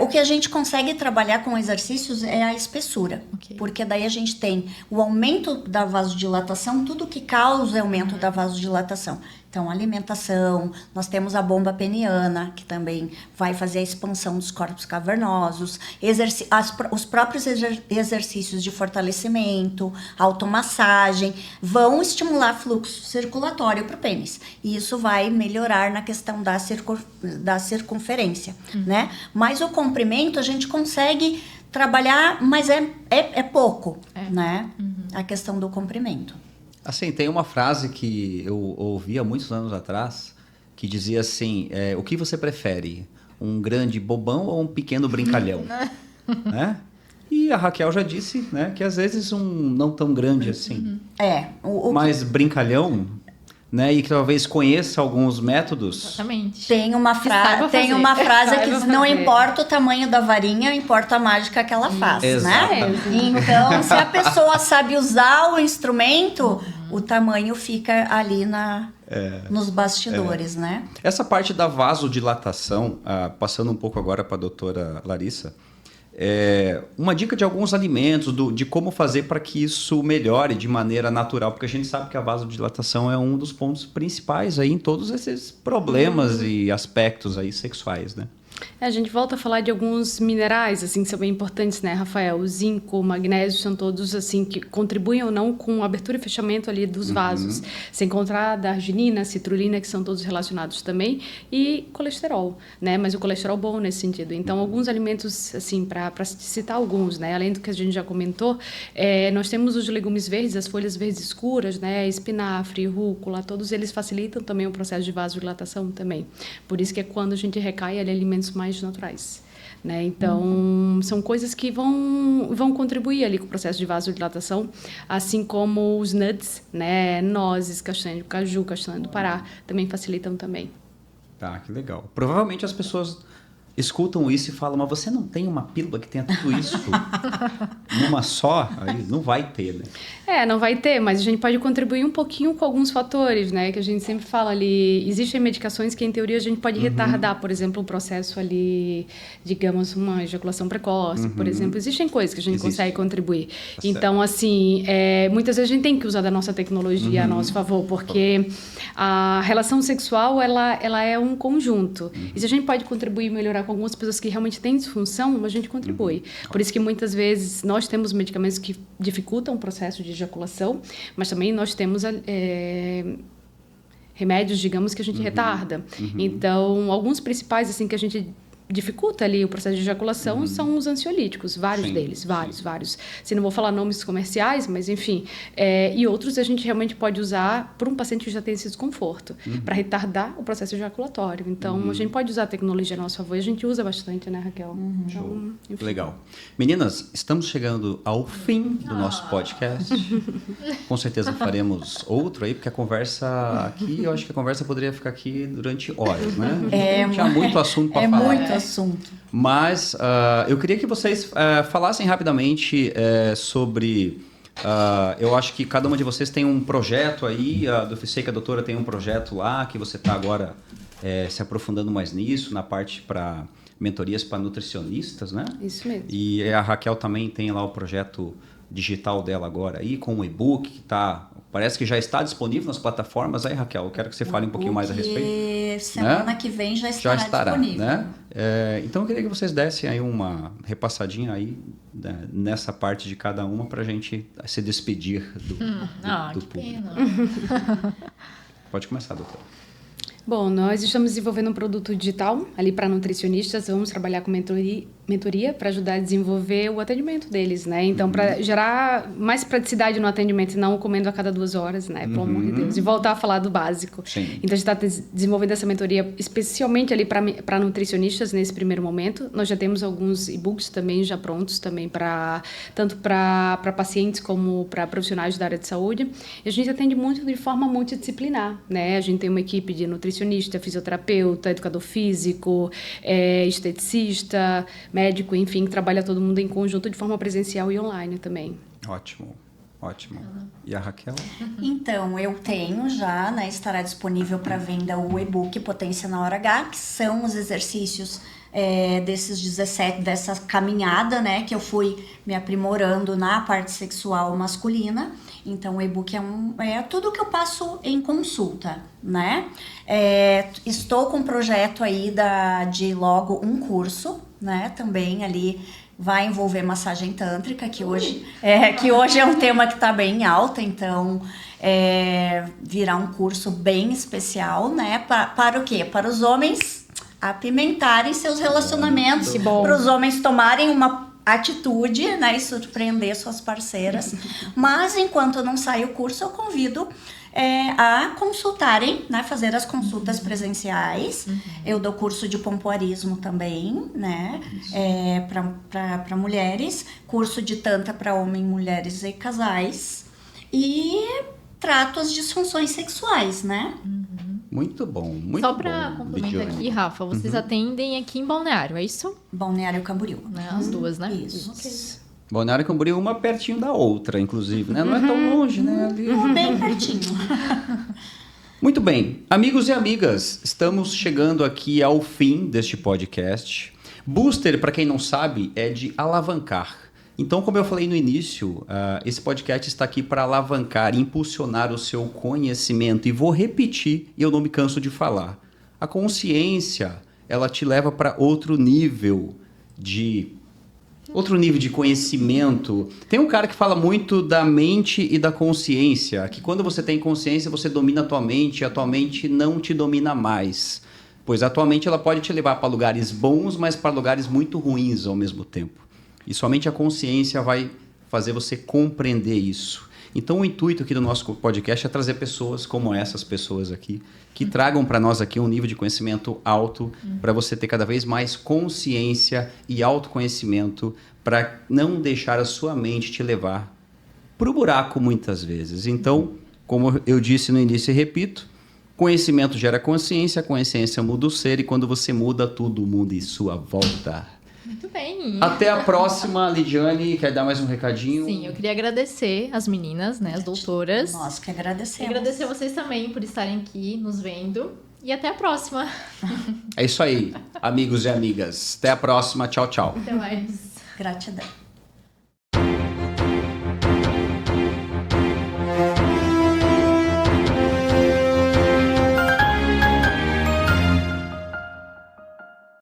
O que a gente consegue trabalhar com exercícios é a espessura, porque daí a gente tem o aumento da vasodilatação, tudo que causa aumento da vasodilatação. Então, alimentação, nós temos a bomba peniana, que também vai fazer a expansão dos corpos cavernosos, os próprios exercícios de fortalecimento, automassagem, vão estimular fluxo circulatório para o pênis. E isso vai melhorar na questão da circunferência, né? Mas o comprimento a gente consegue trabalhar, mas é pouco, né? A questão do comprimento. Assim, tem uma frase que eu ouvi há muitos anos atrás, que dizia assim, o que você prefere? Um grande bobão ou um pequeno brincalhão? Né? E a Raquel já disse, né, que às vezes um não tão grande assim. Mas brincalhão, né, e que talvez conheça alguns métodos. Exatamente. Tem uma frase que diz, não importa o tamanho da varinha, importa a mágica que ela faz, né? Então, se a pessoa sabe usar o instrumento, o tamanho fica ali nos bastidores, né? Essa parte da vasodilatação, passando um pouco agora para a doutora Larissa, uma dica de alguns alimentos, de como fazer para que isso melhore de maneira natural, porque a gente sabe que a vasodilatação é um dos pontos principais aí em todos esses problemas e aspectos aí sexuais, né? A gente volta a falar de alguns minerais, assim, que são bem importantes, né, Rafael? O zinco, o magnésio, são todos, assim, que contribuem ou não com a abertura e fechamento ali dos vasos. Sem contar da arginina, citrulina, que são todos relacionados também, e colesterol, né? Mas o colesterol bom nesse sentido. Então, alguns alimentos, assim, para citar alguns, né? Além do que a gente já comentou, nós temos os legumes verdes, as folhas verdes escuras, né? Espinafre, rúcula, todos eles facilitam também o processo de vasodilatação também. Por isso que é quando a gente recai ali alimentos mais naturais, né? Então, são coisas que vão contribuir ali com o processo de vasodilatação, assim como os nuts, né? Nozes, castanha de caju, castanha do Pará, também facilitam também. Tá, que legal. Provavelmente as pessoas escutam isso e falam, mas você não tem uma pílula que tenha tudo isso numa só? Aí não vai ter, né? Não vai ter, mas a gente pode contribuir um pouquinho com alguns fatores, né? Que a gente sempre fala ali, existem medicações que em teoria a gente pode retardar, por exemplo, um processo ali, digamos, uma ejaculação precoce, por exemplo. Existem coisas que a gente consegue contribuir. Tá então, assim, muitas vezes a gente tem que usar da nossa tecnologia a nosso favor, porque a relação sexual, ela é um conjunto. E se a gente pode contribuir e melhorar com algumas pessoas que realmente têm disfunção, a gente contribui. Por isso que muitas vezes nós temos medicamentos que dificultam o processo de ejaculação, mas também nós temos remédios, digamos, que a gente retarda. Então, alguns principais, assim, que a gente dificulta ali o processo de ejaculação são os ansiolíticos, vários deles, vários. Se não vou falar nomes comerciais, mas enfim. E outros a gente realmente pode usar por um paciente que já tem esse desconforto, para retardar o processo ejaculatório. Então, a gente pode usar a tecnologia a nosso favor e a gente usa bastante, né, Raquel? Então, legal. Meninas, estamos chegando ao fim do nosso podcast. Com certeza faremos outro aí, porque a conversa aqui, eu acho que a conversa poderia ficar aqui durante horas, né? Tinha muito assunto para falar. Muito assunto. Mas eu queria que vocês falassem rapidamente sobre... eu acho que cada uma de vocês tem um projeto aí. Eu sei que a doutora tem um projeto lá, que você está agora se aprofundando mais nisso, na parte para mentorias para nutricionistas, né? Isso mesmo. E a Raquel também tem lá o projeto digital dela agora aí, com o e-book que parece que já está disponível nas plataformas. Aí, Raquel, eu quero que você fale um pouquinho mais a respeito. Semana que vem já estará disponível. Né? Então, eu queria que vocês dessem aí uma repassadinha aí, né, nessa parte de cada uma para a gente se despedir do público. Pena. Pode começar, doutora. Bom, nós estamos desenvolvendo um produto digital ali para nutricionistas. Vamos trabalhar com mentoria para ajudar a desenvolver o atendimento deles, né? Então, para gerar mais praticidade no atendimento, não comendo a cada 2 horas, né? Pelo amor de Deus. E voltar a falar do básico. Sim. Então, a gente está desenvolvendo essa mentoria especialmente ali para nutricionistas nesse primeiro momento. Nós já temos alguns e-books também já prontos também tanto para pacientes como para profissionais da área de saúde. E a gente atende muito de forma multidisciplinar, né? A gente tem uma equipe de nutricionistas nutricionista, fisioterapeuta, educador físico, esteticista, médico, enfim, trabalha todo mundo em conjunto de forma presencial e online também. Ótimo. E a Raquel? Então, eu tenho já, né, estará disponível para venda o e-book Potência na Hora H, que são os exercícios desses 17, dessa caminhada, né, que eu fui me aprimorando na parte sexual masculina. Então, o e-book é tudo que eu passo em consulta, né? Estou com um projeto aí de logo um curso, né, também ali vai envolver massagem tântrica, que hoje é um tema que está bem em alta, então virá um curso bem especial, né? Para o quê? Para os homens apimentarem seus relacionamentos, para os homens tomarem uma atitude, né, e surpreender suas parceiras. Mas enquanto não sai o curso, eu convido a consultarem, né, fazer as consultas presenciais. Eu dou curso de pompoarismo também, né, para mulheres, curso de tantra para homens, mulheres e casais, e trato as disfunções sexuais, né? Muito bom, muito Só bom. para complementar aqui, Rafa, vocês atendem aqui em Balneário, é isso? Balneário Camboriú. Né? As duas, né? Isso. Okay. Balneário Camboriú, uma pertinho da outra, inclusive, né? Não é tão longe, né? Ali... Bem pertinho. Muito bem, amigos e amigas, estamos chegando aqui ao fim deste podcast. Booster, para quem não sabe, é de alavancar. Então, como eu falei no início, esse podcast está aqui para alavancar, impulsionar o seu conhecimento. E vou repetir, e eu não me canso de falar. A consciência, ela te leva para outro nível de conhecimento. Tem um cara que fala muito da mente e da consciência, que quando você tem consciência, você domina a tua mente, e a tua mente não te domina mais. Pois atualmente ela pode te levar para lugares bons, mas para lugares muito ruins ao mesmo tempo. E somente a consciência vai fazer você compreender isso. Então o intuito aqui do nosso podcast é trazer pessoas como essas pessoas aqui, que tragam para nós aqui um nível de conhecimento alto, para você ter cada vez mais consciência e autoconhecimento, para não deixar a sua mente te levar para o buraco muitas vezes. Então, como eu disse no início e repito, conhecimento gera consciência, consciência muda o ser, e quando você muda, tudo muda em sua volta. Muito bem. Até a próxima, Lidiane. Quer dar mais um recadinho? Sim, eu queria agradecer as meninas, né, as doutoras. Nós que agradecemos. E agradecer a vocês também por estarem aqui nos vendo. E até a próxima. É isso aí, amigos e amigas. Até a próxima. Tchau, tchau. Até mais. Gratidão.